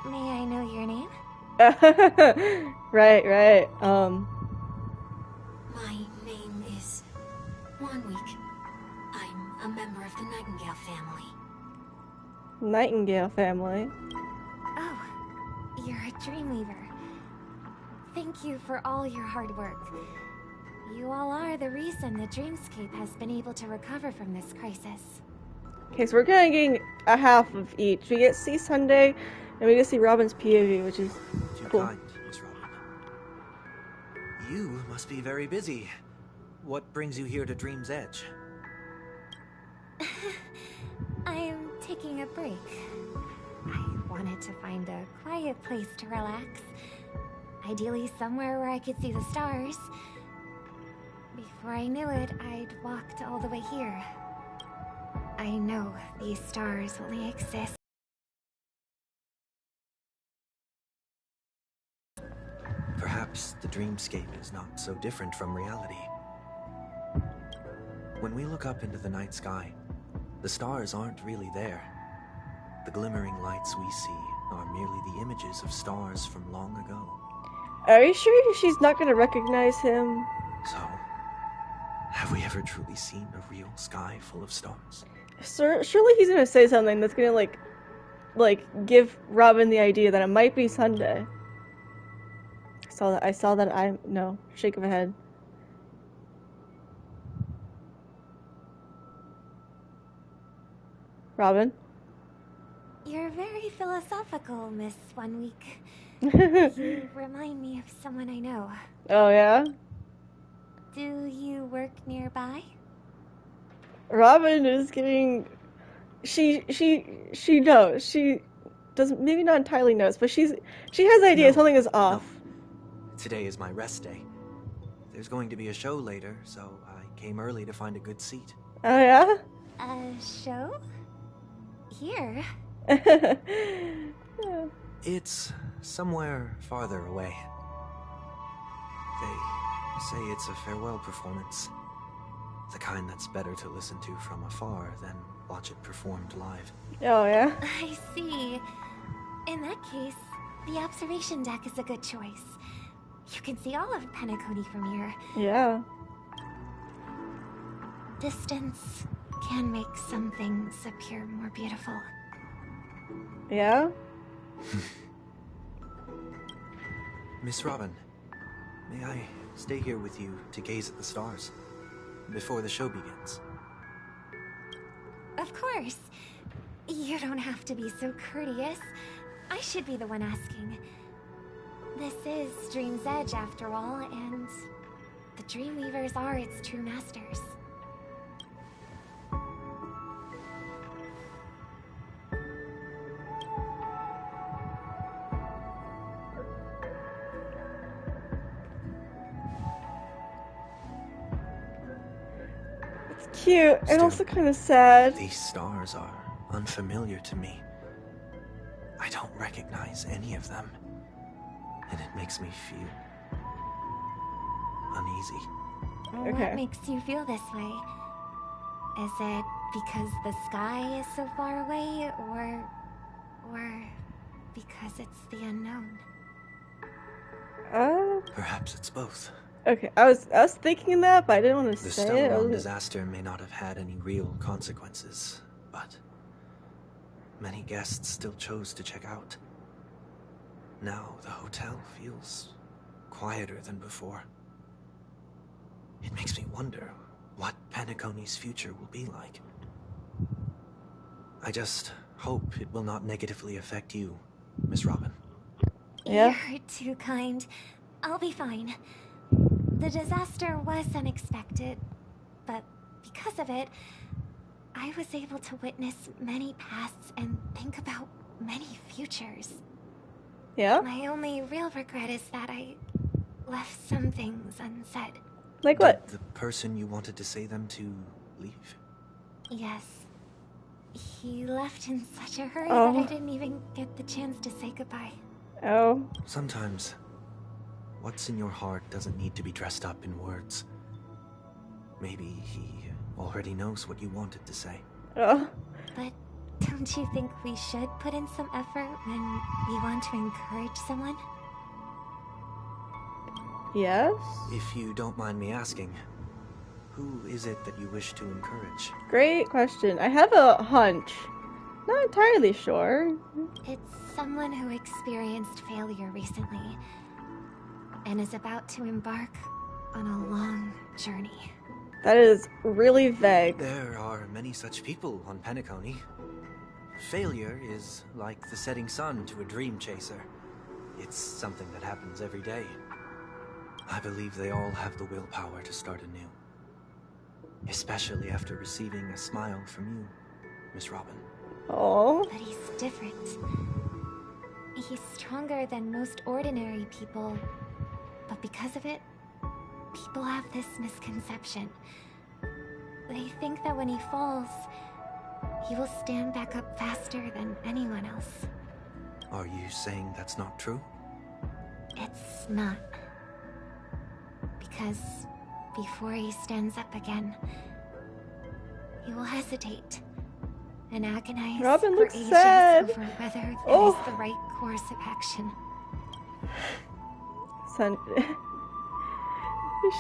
May I know your name? Right, right. My name is 1 week. I'm a member of the Nightingale family. Nightingale family. Oh, you're a Dreamweaver. Thank you for all your hard work. You all are the reason the Dreamscape has been able to recover from this crisis. Okay, so we're gonna get a half of each. We get to see Sunday, and we get to see Robin's POV, which is cool. Kind, Miss Robin. You must be very busy. What brings you here to Dream's Edge? I'm taking a break. I wanted to find a quiet place to relax. Ideally somewhere where I could see the stars. Before I knew it, I'd walked all the way here. I know these stars only exist. Perhaps Perhaps the dreamscape is not so different from reality. When we look up into the night sky, the stars aren't really there. The glimmering lights we see are merely the images of stars from long ago. Are you sure she's not gonna recognize him? So, have we ever truly seen a real sky full of stars? Surely he's gonna say something that's gonna like give Robin the idea that it might be Sunday. I saw that. No, shake of a head. Robin? You're very philosophical, Miss 1 Week. You remind me of someone I know. Oh, yeah? Do you work nearby? Robin is getting... She knows. She doesn't, maybe not entirely knows, but she has ideas something is off. No. Today is my rest day. There's going to be a show later, so I came early to find a good seat. Oh, yeah? A show? Here? It's somewhere farther away. They say it's a farewell performance. The kind that's better to listen to from afar than watch it performed live. Oh, yeah? I see. In that case, the observation deck is a good choice. You can see all of Penacony from here. Yeah. Distance can make some things appear more beautiful. Yeah? Miss Robin, may I stay here with you to gaze at the stars before the show begins? Of course. You don't have to be so courteous. I should be the one asking. This is Dream's Edge, after all, and the Dreamweavers are its true masters. It's cute, and also kind of sad. These stars are unfamiliar to me. I don't recognize any of them, and it makes me feel uneasy. Okay. What makes you feel this way? Is it because the sky is so far away, or because it's the unknown? Perhaps it's both. Okay, I was thinking that, but I didn't want to The say it. Stellarong disaster may not have had any real consequences, but many guests still chose to check out. Now the hotel feels quieter than before. It makes me wonder what Penacony's future will be like. I just hope it will not negatively affect you, Miss Robin. Yeah. You're too kind. I'll be fine. The disaster was unexpected, but because of it, I was able to witness many pasts and think about many futures. Yeah? My only real regret is that I left some things unsaid. Like what? Did the person you wanted to say them to leave? Yes. He left in such a hurry Oh. that I didn't even get the chance to say goodbye. Oh. Sometimes, what's in your heart doesn't need to be dressed up in words. Maybe he already knows what you wanted to say. Oh. But don't you think we should put in some effort when we want to encourage someone? Yes? If you don't mind me asking, who is it that you wish to encourage? Great question. I have a hunch. Not entirely sure. It's someone who experienced failure recently and is about to embark on a long journey. That is really vague. There are many such people on Penacony. Failure is like the setting sun to a dream chaser. It's something that happens every day. I believe they all have the willpower to start anew. Especially after receiving a smile from you, Miss Robin. Oh. But he's different. He's stronger than most ordinary people, but because of it, people have this misconception. They think that when he falls, he will stand back up faster than anyone else. Are you saying that's not true? It's not. because before he stands up again, he will hesitate and agonize Robin for looks ages sad. over whether that Oh. is the right course of action.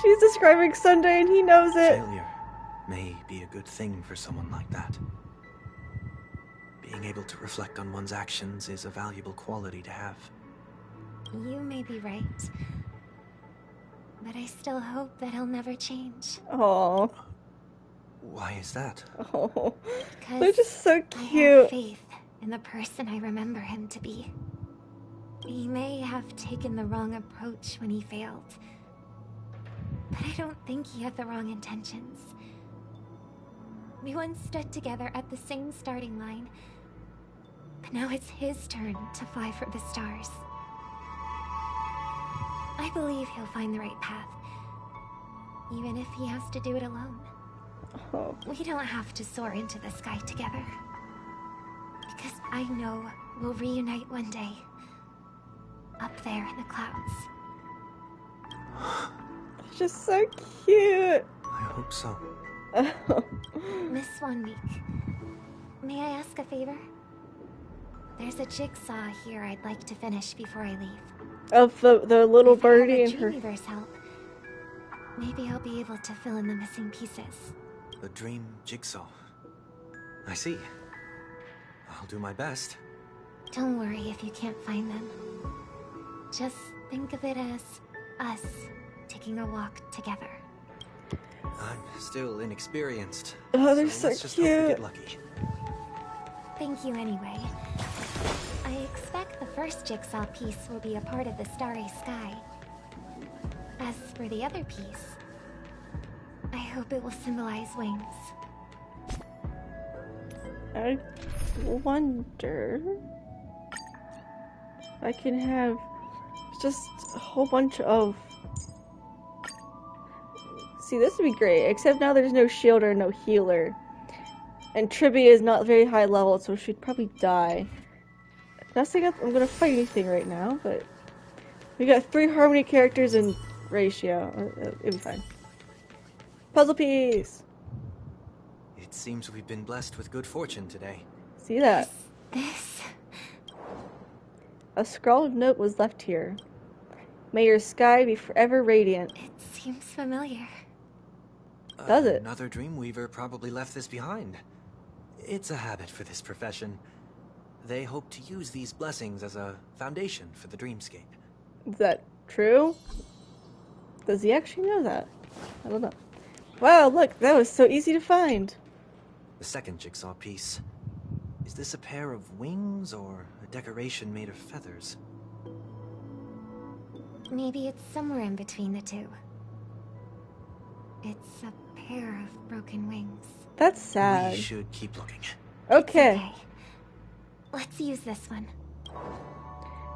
She's describing Sunday and he knows it. Failure may be a good thing for someone like that. Being able to reflect on one's actions is a valuable quality to have. You may be right, but I still hope that he'll never change. Oh. Why is that? Oh. Because They're just so I have cute. faith in the person I remember him to be. He may have taken the wrong approach when he failed, but I don't think he had the wrong intentions. We once stood together at the same starting line, but now it's his turn to fly for the stars. I believe he'll find the right path, even if he has to do it alone. Oh. We don't have to soar into the sky together, because I know we'll reunite one day, up there in the clouds. It's just so cute. I hope so. Oh. Miss 1 week, may I ask a favor? There's a jigsaw here I'd like to finish before I leave. Of the little If I have birdie a and her. Dreamweaver's help, maybe I'll be able to fill in the missing pieces. A dream jigsaw. I see. I'll do my best. Don't worry if you can't find them. Just think of it as us taking a walk together. I'm still inexperienced. Oh, they're so let's just hope we cute. get lucky. Thank you anyway. I expect the first jigsaw piece will be a part of the starry sky. As for the other piece, I hope it will symbolize wings. I wonder if I can have just a whole bunch of. See, this would be great, except now there's no shield or no healer. And Trivia is not very high level, so she'd probably die. Not saying I'm gonna fight anything right now, but we got 3 harmony characters in ratio. It'll be fine. Puzzle piece! It seems we've been blessed with good fortune today. See that? This? A scrawled note was left here. May your sky be forever radiant. It seems familiar. Does it? Another Dreamweaver probably left this behind. It's a habit for this profession. They hope to use these blessings as a foundation for the dreamscape. Is that true? Does he actually know that? I don't know. Wow, look, that was so easy to find. The second jigsaw piece. Is this a pair of wings or a decoration made of feathers? Maybe it's somewhere in between the two. It's a pair of broken wings. That's sad. We should keep looking. Okay. Let's use this one.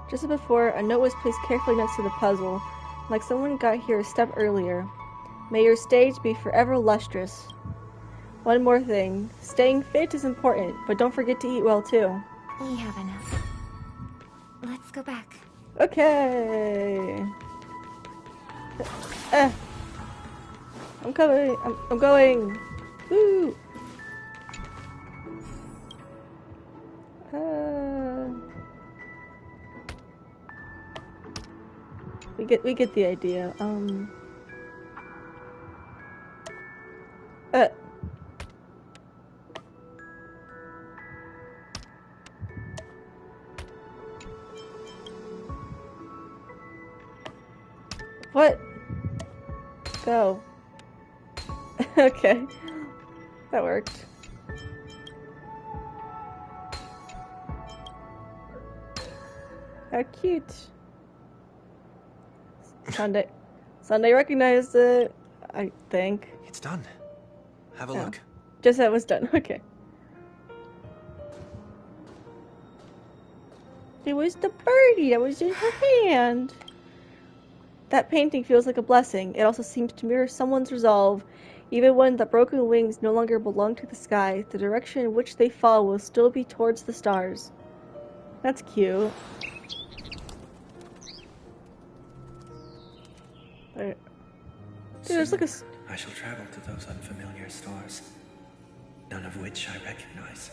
Just as before, a note was placed carefully next to the puzzle, like someone got here a step earlier. May your stage be forever lustrous. One more thing. Staying fit is important, but don't forget to eat well too. We have enough. Let's go back. Okay. I'm coming. I'm going. Woo. We get the idea. What? Go. Okay. That worked. How cute. Sunday recognized it, I think. It's done. Have a look. Just that was done. Okay. It was the birdie that was in her hand. That painting feels like a blessing. It also seems to mirror someone's resolve. Even when the broken wings no longer belong to the sky, the direction in which they fall will still be towards the stars. That's cute. Dude, there's like a... I shall travel to those unfamiliar stars, none of which I recognize.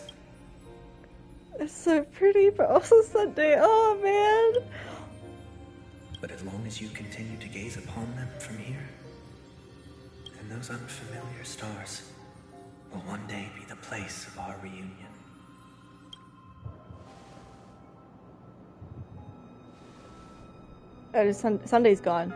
It's so pretty, but also Sunday. Oh, man. But as long as you continue to gaze upon them from here, then those unfamiliar stars will one day be the place of our reunion. Oh, Sunday's gone.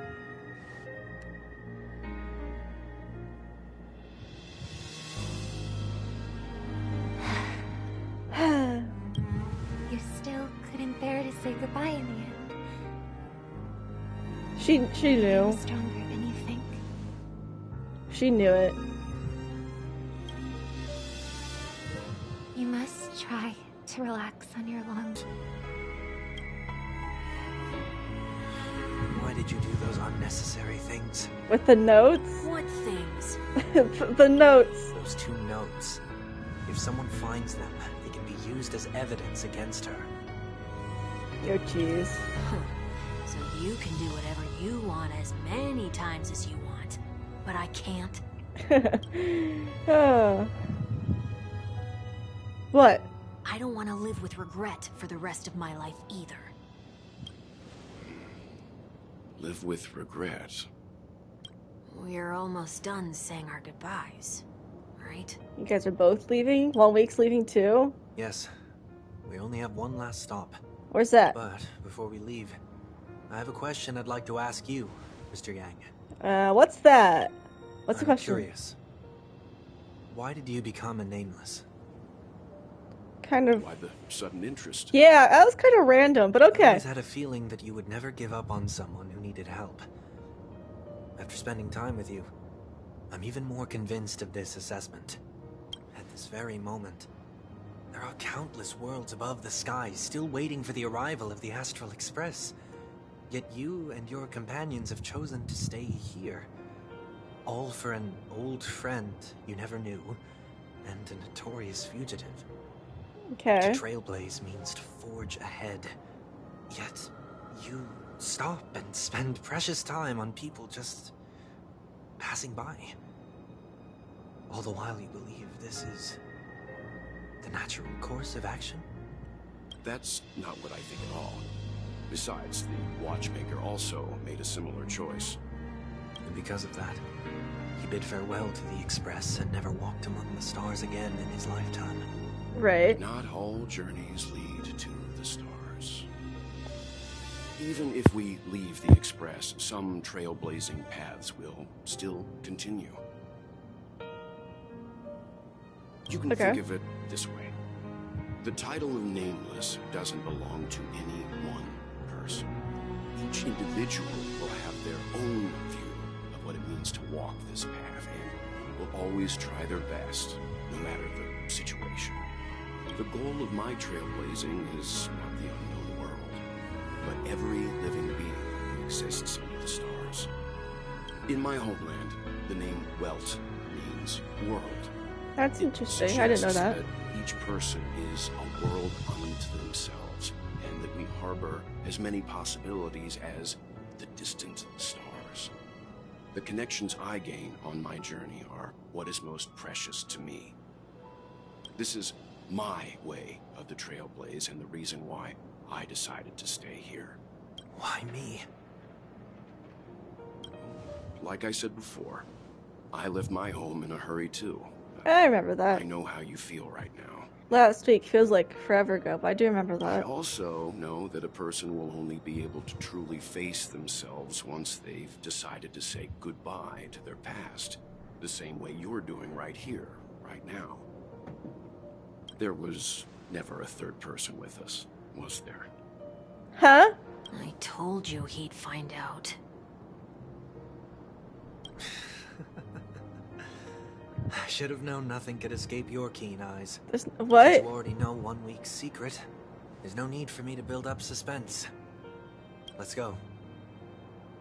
You still couldn't bear to say goodbye in the end. She knew. I'm stronger than you think. She knew it. You must try to relax on your long... Why did you do those unnecessary things? With the notes? What things? The notes. Those 2 notes. If someone finds them, they can be used as evidence against her. Oh, jeez. So you can do whatever you want as many times as you want, but I can't. What? I don't want to live with regret for the rest of my life either. Live with regret. We're almost done saying our goodbyes, right? You guys are both leaving? 1 week's leaving too? Yes. We only have one last stop. Where's that? But before we leave, I have a question I'd like to ask you, Mr. Yang. What's that? What's the I'm question? Curious. Why did you become a nameless? Kind of... Why the sudden interest? Yeah, that was kind of random, but I okay. always had a feeling that you would never give up on someone who needed help. After spending time with you, I'm even more convinced of this assessment. At this very moment, there are countless worlds above the skies still waiting for the arrival of the Astral Express. Yet you and your companions have chosen to stay here. All for an old friend you never knew, and a notorious fugitive. Okay. To trailblaze means to forge ahead. Yet, you stop and spend precious time on people just passing by. All the while you believe this is the natural course of action? That's not what I think at all. Besides, the watchmaker also made a similar choice. And because of that, he bid farewell to the Express and never walked among the stars again in his lifetime. Right. Not all journeys lead to the stars. Even if we leave the Express, some trailblazing paths will still continue. You can think of it this way. The title of Nameless doesn't belong to any one person. Each individual will have their own view of what it means to walk this path and will always try their best, no matter the situation. The goal of my trailblazing is not the unknown world, but every living being who exists under the stars. In my homeland, the name Welt means world. That's interesting. I didn't know that. Each person is a world unto themselves, and that we harbor as many possibilities as the distant stars. The connections I gain on my journey are what is most precious to me. This is my way of the trailblaze and the reason why I decided to stay here. Why me? Like I said before, I left my home in a hurry too. I remember that. I know how you feel right now. Last week feels like forever ago, but I do remember I that. also know that a person will only be able to truly face themselves once they've decided to say goodbye to their past, the same way you're doing right here, right now. There was never a third person with us, was there? Huh? I told you he'd find out. I should have known nothing could escape your keen eyes. What? You already know 1 week's secret. There's no need for me to build up suspense. Let's go.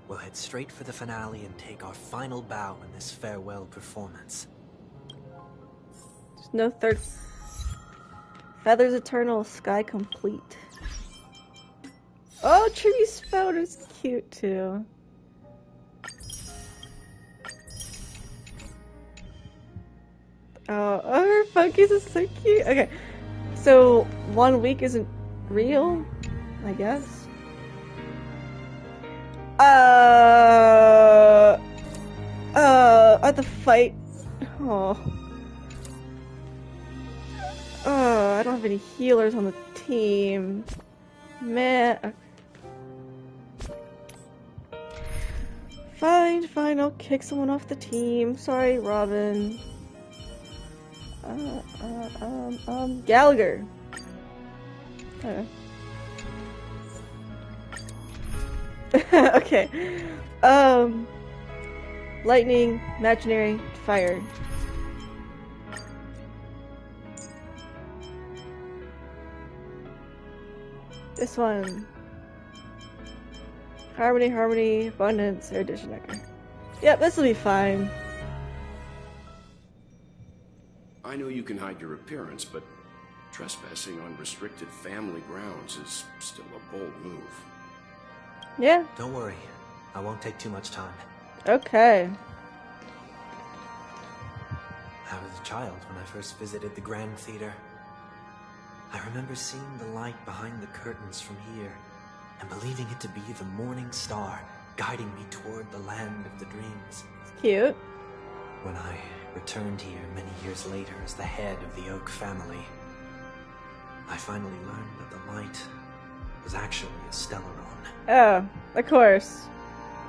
We'll head straight for the finale and take our final bow in this farewell performance. There's no third... Feathers Eternal, Sky Complete. Oh, Tree's Spout is cute too. Oh, her focus is so cute. Okay, so 1 week isn't real, I guess. At the fight. Oh. I don't have any healers on the team. Man. Fine, I'll kick someone off the team. Sorry, Robin. Gallagher. Okay. Lightning, imaginary, fire. This one. Harmony, abundance, erudition. Okay. Yep, this will be fine. I know you can hide your appearance, but trespassing on restricted family grounds is still a bold move. Yeah. Don't worry. I won't take too much time. Okay. I was a child when I first visited the Grand Theater. I remember seeing the light behind the curtains from here, and believing it to be the morning star guiding me toward the land of the dreams. It's cute. When I returned here many years later as the head of the Oak family, I finally learned that the light was actually a Stellaron. Oh, of course.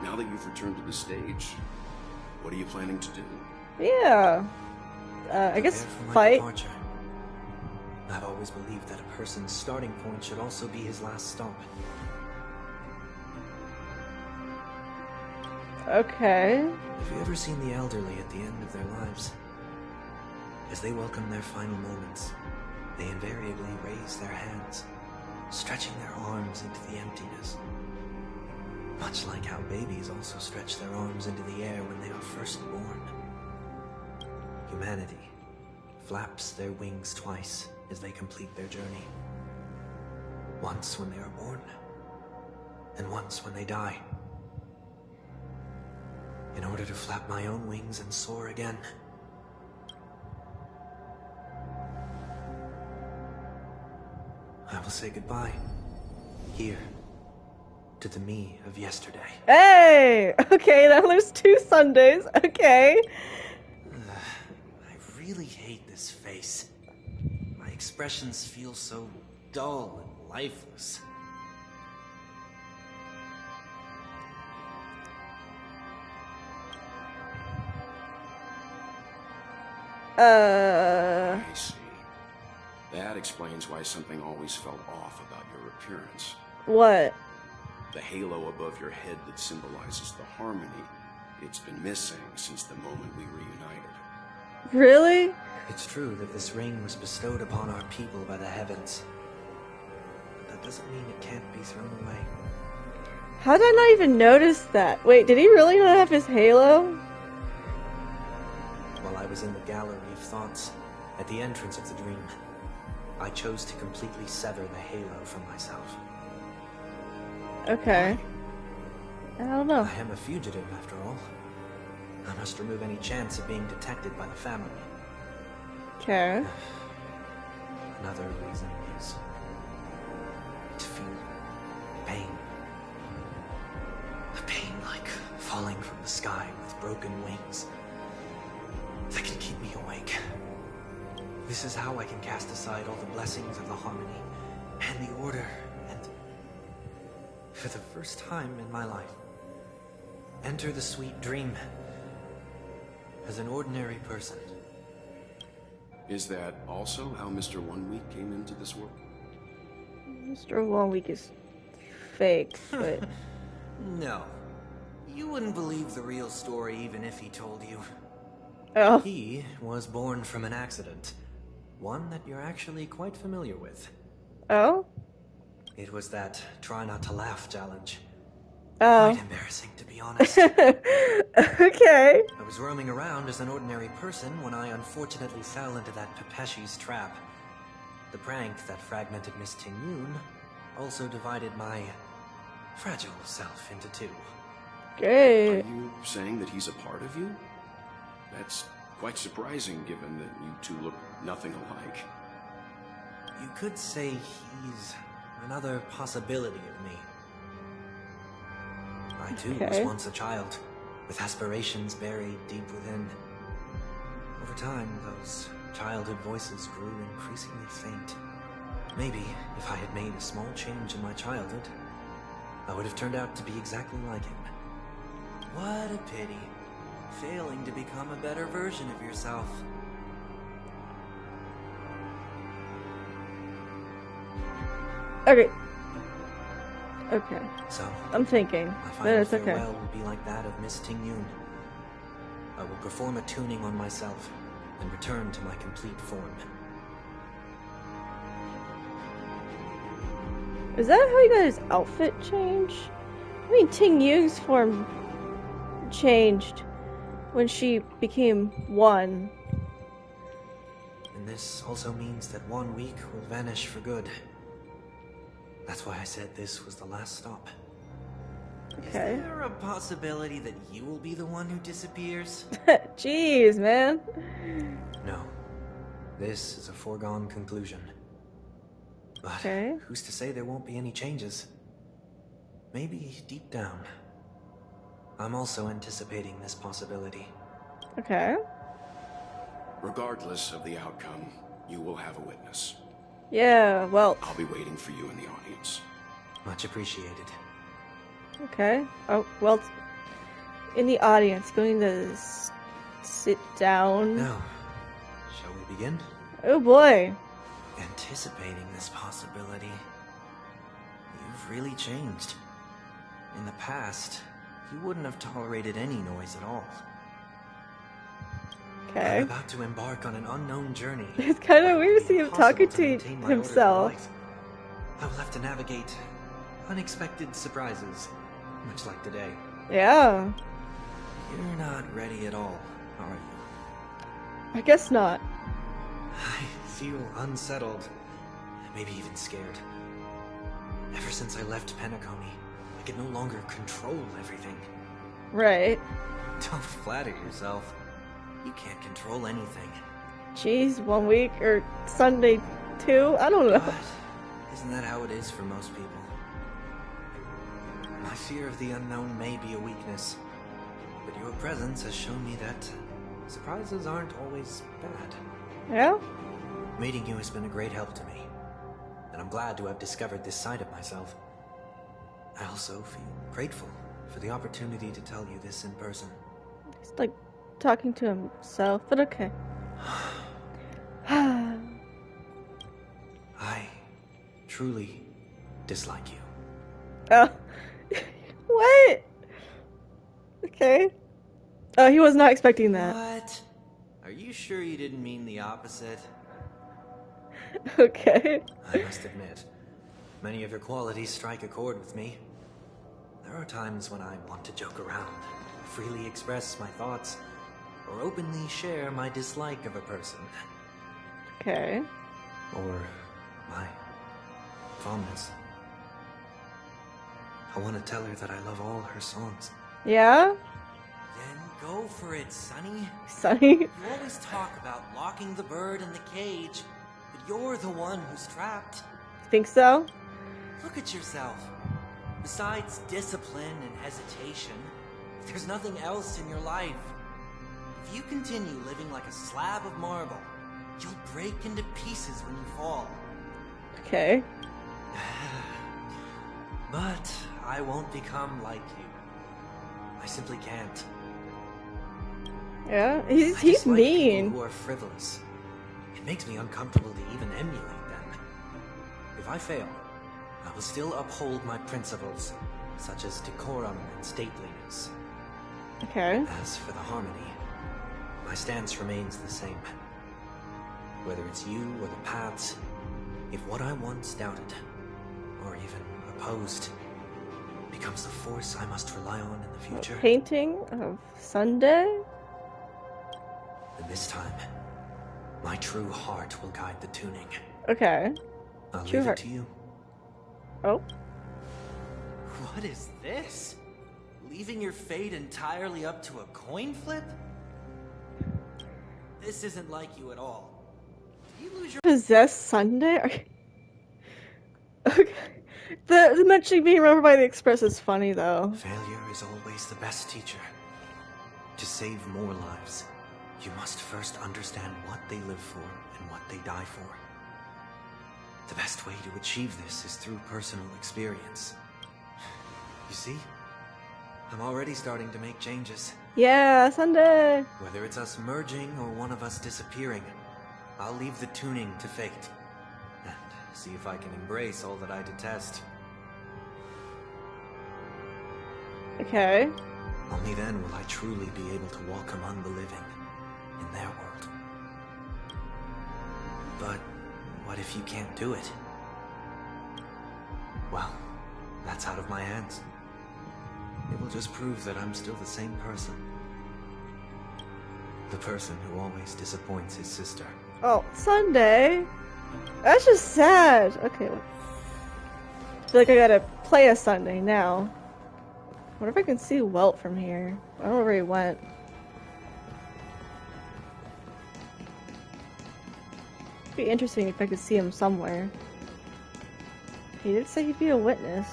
Now that you've returned to the stage, what are you planning to do? Yeah. I guess Prepare for my fight. departure. I've always believed that a person's starting point should also be his last stop. Okay. Have you ever seen the elderly at the end of their lives? As they welcome their final moments, they invariably raise their hands, stretching their arms into the emptiness. Much like how babies also stretch their arms into the air when they are first born. Humanity flaps their wings twice as they complete their journey. Once when they are born, and once when they die. In order to flap my own wings and soar again, I will say goodbye, here, to the me of yesterday. Hey! Okay, now there's 2 Sundays. Okay. I really hate this face. My expressions feel so dull and lifeless. I see. That explains why something always felt off about your appearance. What? The halo above your head that symbolizes the harmony. It's been missing since the moment we reunited. Really? It's true that this ring was bestowed upon our people by the heavens. But that doesn't mean it can't be thrown away. How did I not even notice that? Wait, did he really not have his halo? While I was in the gallery of thoughts, at the entrance of the dream, I chose to completely sever the halo from myself. Okay. I don't know. I am a fugitive, after all. I must remove any chance of being detected by the family. Okay. Another reason is to feel pain. A pain like falling from the sky with broken wings that can keep me awake. This is how I can cast aside all the blessings of the harmony and the order and, for the first time in my life, enter the sweet dream as an ordinary person. Is that also how Mr. 1 Week came into this world? Mr. 1 Week is fake, but... No. You wouldn't believe the real story even if he told you. Oh. He was born from an accident. One that you're actually quite familiar with. Oh? It was that try not to laugh challenge. Oh. Quite embarrassing, to be honest. Okay. I was roaming around as an ordinary person when I unfortunately fell into that Pepeshi's trap. The prank that fragmented Miss Tingyun also divided my fragile self into 2. Great. Are you saying that he's a part of you? That's Quite surprising, given that you two look nothing alike. You could say he's another possibility of me. I too was once a child, with aspirations buried deep within. Over time, those childhood voices grew increasingly faint. Maybe, if I had made a small change in my childhood, I would have turned out to be exactly like him. What a pity. Failing to become a better version of yourself. Okay. Okay. So, I'm thinking, my but final it's okay. farewell will be like that of Miss Tingyun. I will perform a tuning on myself and return to my complete form. Is that how he got his outfit changed? I mean, Tingyun's form changed when she became one. And this also means that 1 week will vanish for good. That's why I said this was the last stop. Okay. Is there a possibility that you will be the one who disappears? Jeez, man. No. This is a foregone conclusion. But who's to say there won't be any changes? Maybe deep down, I'm also anticipating this possibility. Okay. Regardless of the outcome, you will have a witness. Yeah, well... I'll be waiting for you in the audience. Much appreciated. Okay. Oh, well, in the audience, going to sit down. Now, shall we begin? Oh boy. Anticipating this possibility. You've really changed. In the past, you wouldn't have tolerated any noise at all. Okay. I'm about to embark on an unknown journey. It's kind of weird to see him talking to himself. I will have to navigate unexpected surprises, much like today. Yeah. You're not ready at all, are you? I guess not. I feel unsettled, maybe even scared. Ever since I left Penacony, I can no longer control everything. Right. Don't flatter yourself. You can't control anything. Jeez, 1 week or Sunday 2? I don't know. But isn't that how it is for most people? My fear of the unknown may be a weakness, but your presence has shown me that surprises aren't always bad. Yeah? Meeting you has been a great help to me, and I'm glad to have discovered this side of myself. I also feel grateful for the opportunity to tell you this in person. He's like talking to himself, but okay. I truly dislike you. Oh. What? Okay. Oh, he was not expecting that. What? Are you sure you didn't mean the opposite? Okay. I must admit, many of your qualities strike a chord with me. There are times when I want to joke around, freely express my thoughts, or openly share my dislike of a person. Okay. Or my fondness. I want to tell her that I love all her songs. Yeah? Then go for it, Sonny. Sonny? You always talk about locking the bird in the cage, but you're the one who's trapped. Think so? Look at yourself. Besides discipline and hesitation, there's nothing else in your life. If you continue living like a slab of marble, you'll break into pieces when you fall. Okay. But I won't become like you. I simply can't. Yeah, I he's dislike mean. people who are frivolous. It makes me uncomfortable to even emulate them. If I fail, I will still uphold my principles, such as decorum and stateliness. Okay. As for the harmony, my stance remains the same. Whether it's you or the paths, if what I once doubted, or even opposed, becomes the force I must rely on in the future, Painting of Sunday? then this time, my true heart will guide the tuning. Okay. I'll True leave heart. it to you. Oh? What is this? Leaving your fate entirely up to a coin flip? This isn't like you at all. Do you lose your Possessed Sunday? Okay. The mentioning being remembered by the Express is funny, though. Failure is always the best teacher. To save more lives, you must first understand what they live for and what they die for. The best way to achieve this is through personal experience. You see? I'm already starting to make changes. Yeah, Sunday! Whether it's us merging or one of us disappearing, I'll leave the tuning to fate. And see if I can embrace all that I detest. Okay. Only then will I truly be able to walk among the living, in their world. But what if you can't do it? Well, that's out of my hands. It will just prove that I'm still the same person. The person who always disappoints his sister. Oh, Sunday? That's just sad. Okay. I feel like I gotta play a Sunday now. I wonder if I can see Welt from here. I don't know where he went. It'd be interesting if I could see him somewhere. He did say he'd be a witness.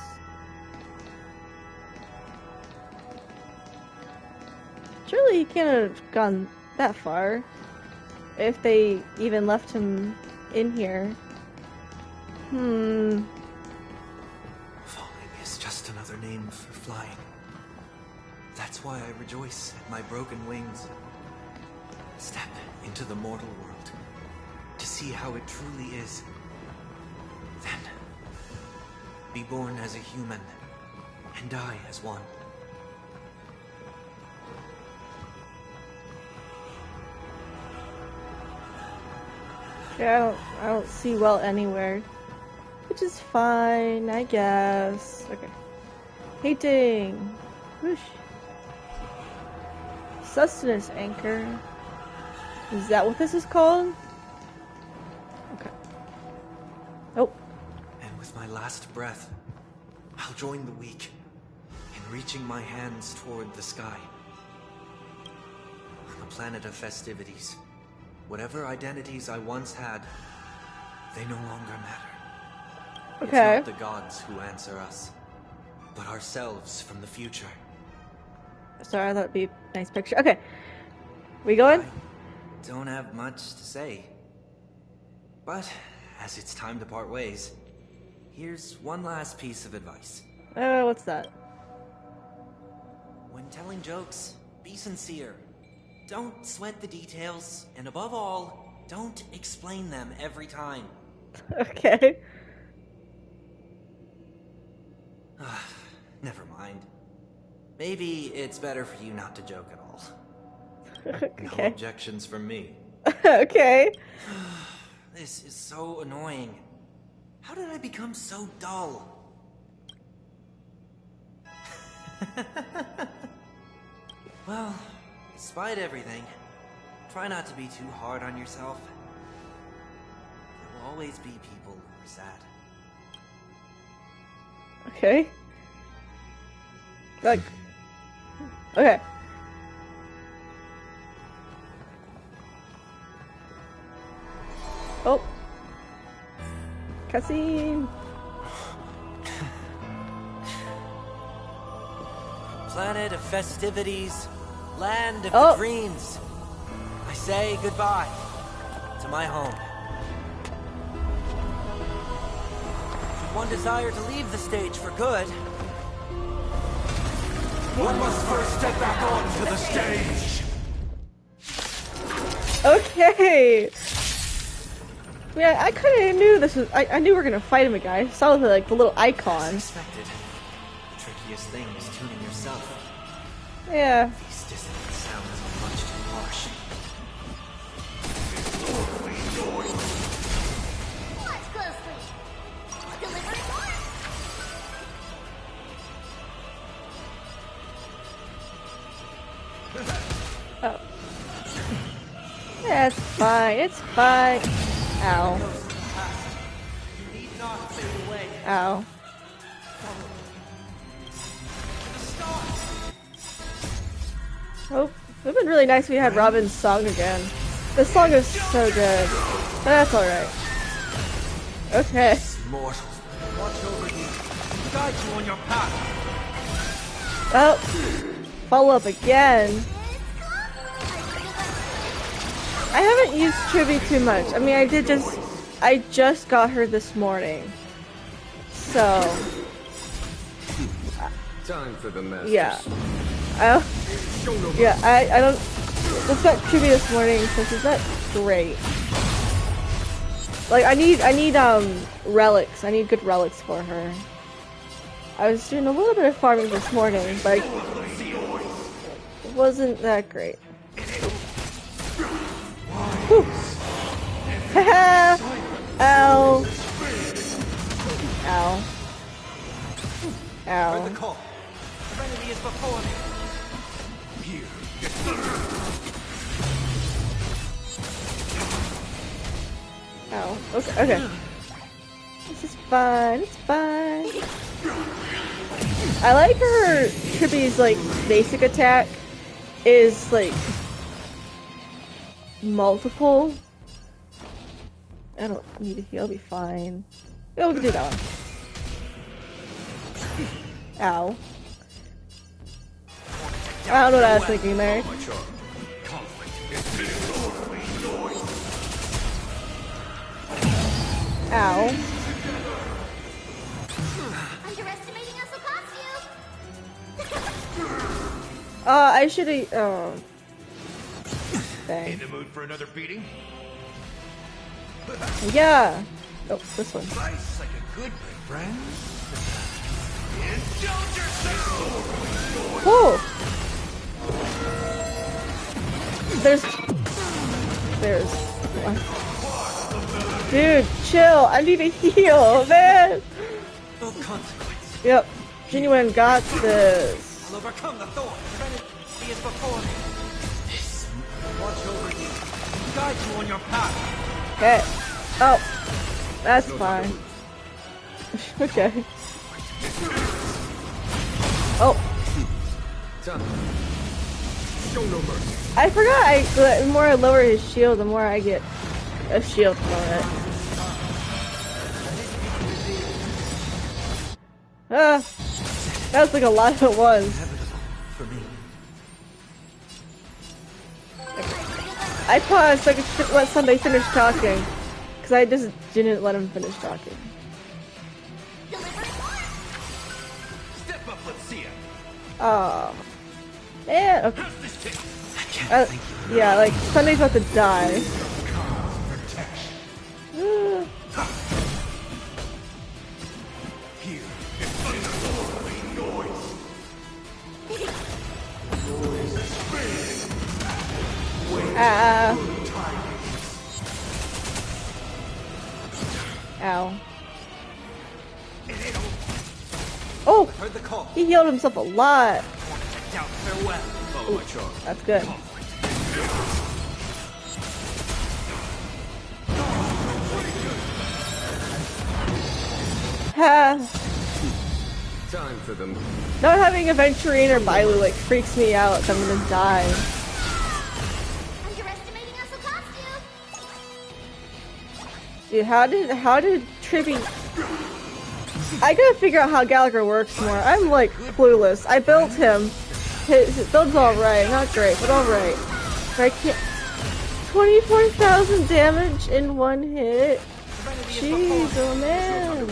Surely he can't have gone that far. If they even left him in here. Falling is just another name for flying. That's why I rejoice at my broken wings. Step into the mortal world to see how it truly is. Then, be born as a human and die as one. Yeah, I don't see Welt anywhere. Which is fine, I guess. Okay. Painting! Whoosh. Sustenance anchor. Is that what this is called? Okay. Oh. And with my last breath, I'll join the weak in reaching my hands toward the sky. On the planet of festivities, whatever identities I once had, they no longer matter. Okay. It's not the gods who answer us, but ourselves from the future. Sorry, I thought it'd be a nice picture. Okay. We going? I don't have much to say. But, as it's time to part ways, here's one last piece of advice. What's that? When telling jokes, be sincere. Don't sweat the details, and above all, don't explain them every time. Okay. Never mind. Maybe it's better for you not to joke at all. Okay. No objections from me. Okay. This is so annoying. How did I become so dull? Well, despite everything, try not to be too hard on yourself. There will always be people who are sad. Okay. Like. Okay. Oh. Cutscene. Planet of festivities, land of Oh. the dreams. I say goodbye to my home. Should one desire to leave the stage for good, One must first step back onto the stage. Okay. Yeah, I kind of knew this was. I knew we were gonna fight him again. I saw the little icon. expected. The trickiest thing is tuning yourself. Yeah. These dissonant sounds are much too harsh. Watch closely. Delivering more. Oh. Yeah, it's fine. It's fine. Ow. You need not fade away. Ow. Oh, it would have been really nice if we had Robin's song again. The song is so good. But that's alright. Okay. Mortal, watch over you. Guide you on your path. Oh, follow up again. I haven't used Tribby too much. I mean, I just got her this morning. So. Time for the message. Yeah. I don't. Just got Tribby this morning, so she's not great. Like, I need relics. I need good relics for her. I was doing a little bit of farming this morning, but it wasn't that great. Haha! Ow. Ow. Ow. The call. The enemy is before me. Here. Ow. Okay, okay. This is fun. It's fun. I like her Tribby's like basic attack is like multiple. I don't need to heal, I'll be fine. Yeah, we can do that one. Ow. I don't know what I was thinking there. Ow. Underestimating us will cost you. I should've. Oh. Dang. In the mood for another beating? Yeah. Oh, this one. Nice, like a good friend. Indulge yourself. Oh. There's. Dude, chill. I need a heal, man. No consequence. Yep. Genuine got this. I'll overcome the thorn. He is before me. Watch over you. Guide you on your path. Okay. Oh. That's fine. Okay. Oh. Show no mercy. I forgot the more I lower his shield, the more I get a shield from it. That was like a lot at once. I paused so I could let somebody finish talking. Because I just didn't let him finish talking. Step up, let's see it. Oh. Man, okay. Yeah, like, Sunday's about to die. Ow. Oh! He healed himself a lot. Ooh, that's good. Time for them. Not having Aventurine or Bailu like freaks me out. I'm gonna die. Underestimating us will cost you. Dude, how did Tribby? I gotta figure out how Gallagher works more. I'm like clueless. I built him. His build's alright, not great, but alright. But I can't. 24,000 damage in one hit. Jeez, oh man.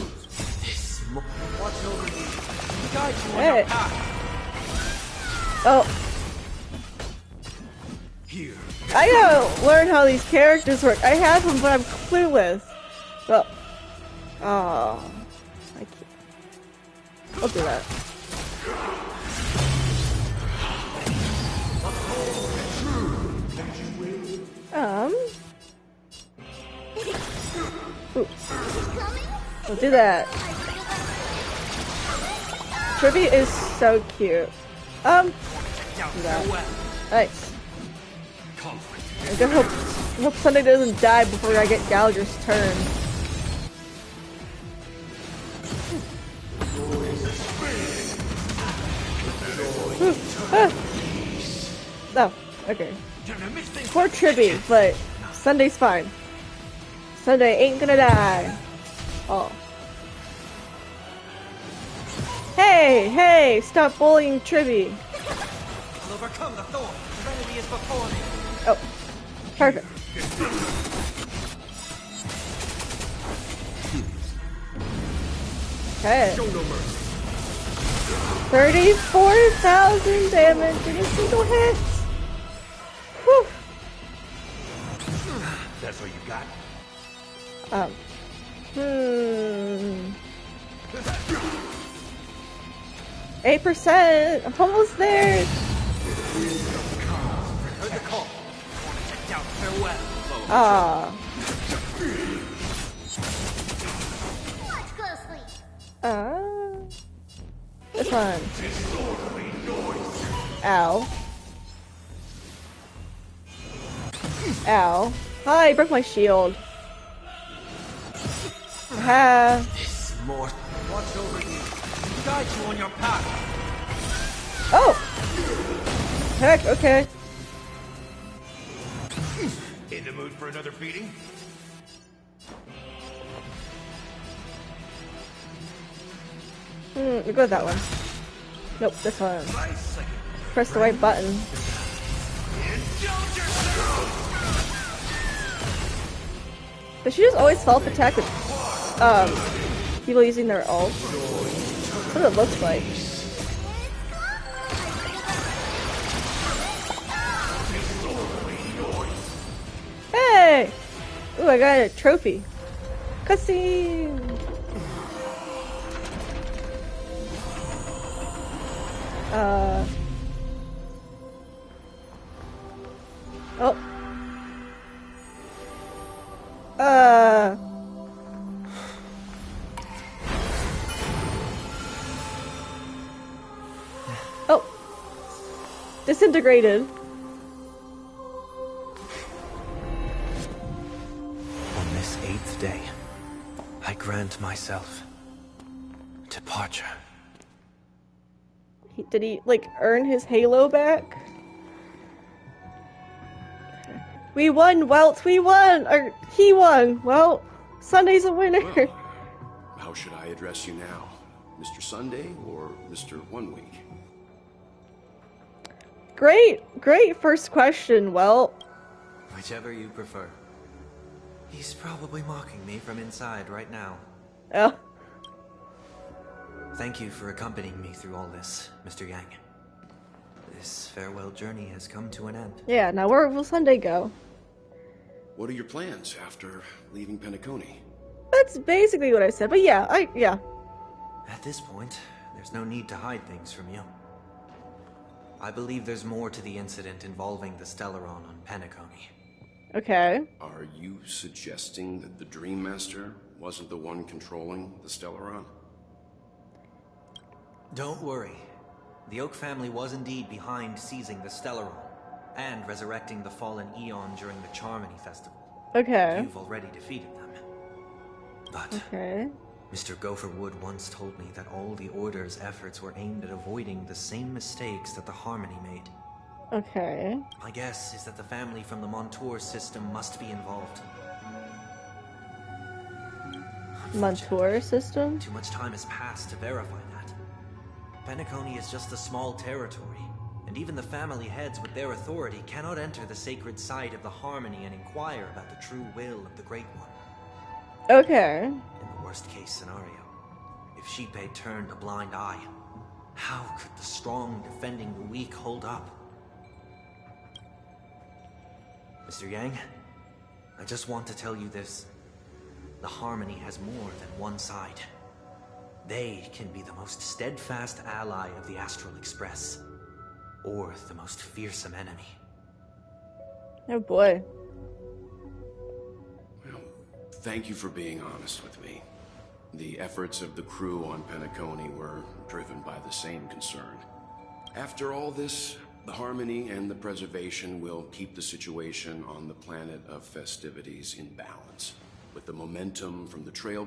Hey. Oh. I gotta learn how these characters work. I have them, but I'm clueless. Well. Oh. I can't. I'll do that. Ooh. I'll do that. Tribby is so cute. Do that. Nice. I hope Sunday doesn't die before I get Gallagher's turn. Oh, okay. Poor Tribby, but Sunday's fine. Sunday ain't gonna die. Oh. Hey, hey, stop bullying Tribby. I'll overcome the thorn. Serenity is before me. Oh, perfect. Okay. 34,000 damage in a single hit. Whew. That's what you got? 8%. I'm almost there. Heard the call. I want to check out farewell. Ah. Watch closely. This one. Ow. Ow. Hi, I broke my shield. Ha. This more. Watch over you. Guide you on your path. Oh. Heck, okay. In the mood for another beating? We go with that one. Nope, this one. Press the right button. Does she just always self-attack with people using their ult? That's what it looks like. Hey! Ooh, I got a trophy. Cutscene! Oh. Oh. Disintegrated. On this 8th day, I grant myself departure. Did he, like, earn his halo back? We won, Welt! We won! Or, he won! Well, Sunday's a winner! Well, how should I address you now? Mr. Sunday or Mr. 1 Week? Great first question, Welt. Whichever you prefer. He's probably mocking me from inside right now. Oh. Thank you for accompanying me through all this, Mr. Yang. This farewell journey has come to an end. Yeah, now where will Sunday go? What are your plans after leaving Penacony? That's basically what I said, but yeah, At this point, there's no need to hide things from you. I believe there's more to the incident involving the Stellaron on Penacony. Okay. Are you suggesting that the Dream Master wasn't the one controlling the Stellaron? Don't worry. The Oak family was indeed behind seizing the Stellaron and resurrecting the fallen Eon during the Charmony Festival. Okay. You've already defeated them. But okay. Mr. Gopherwood once told me that all the Order's efforts were aimed at avoiding the same mistakes that the Harmony made. Okay. My guess is that the family from the Montour system must be involved. Montour system? Too much time has passed to verify that. Penacony is just a small territory, and even the family heads with their authority cannot enter the sacred site of the Harmony and inquire about the true will of the Great One. Okay. In the worst case scenario, if Sheepei turned a blind eye, how could the strong defending the weak hold up? Mr. Yang, I just want to tell you this. The Harmony has more than one side. They can be the most steadfast ally of the Astral Express, or the most fearsome enemy. Oh boy. Well, thank you for being honest with me. The efforts of the crew on Penacony were driven by the same concern. After all this, the Harmony and the Preservation will keep the situation on the planet of festivities in balance. With the momentum from the trail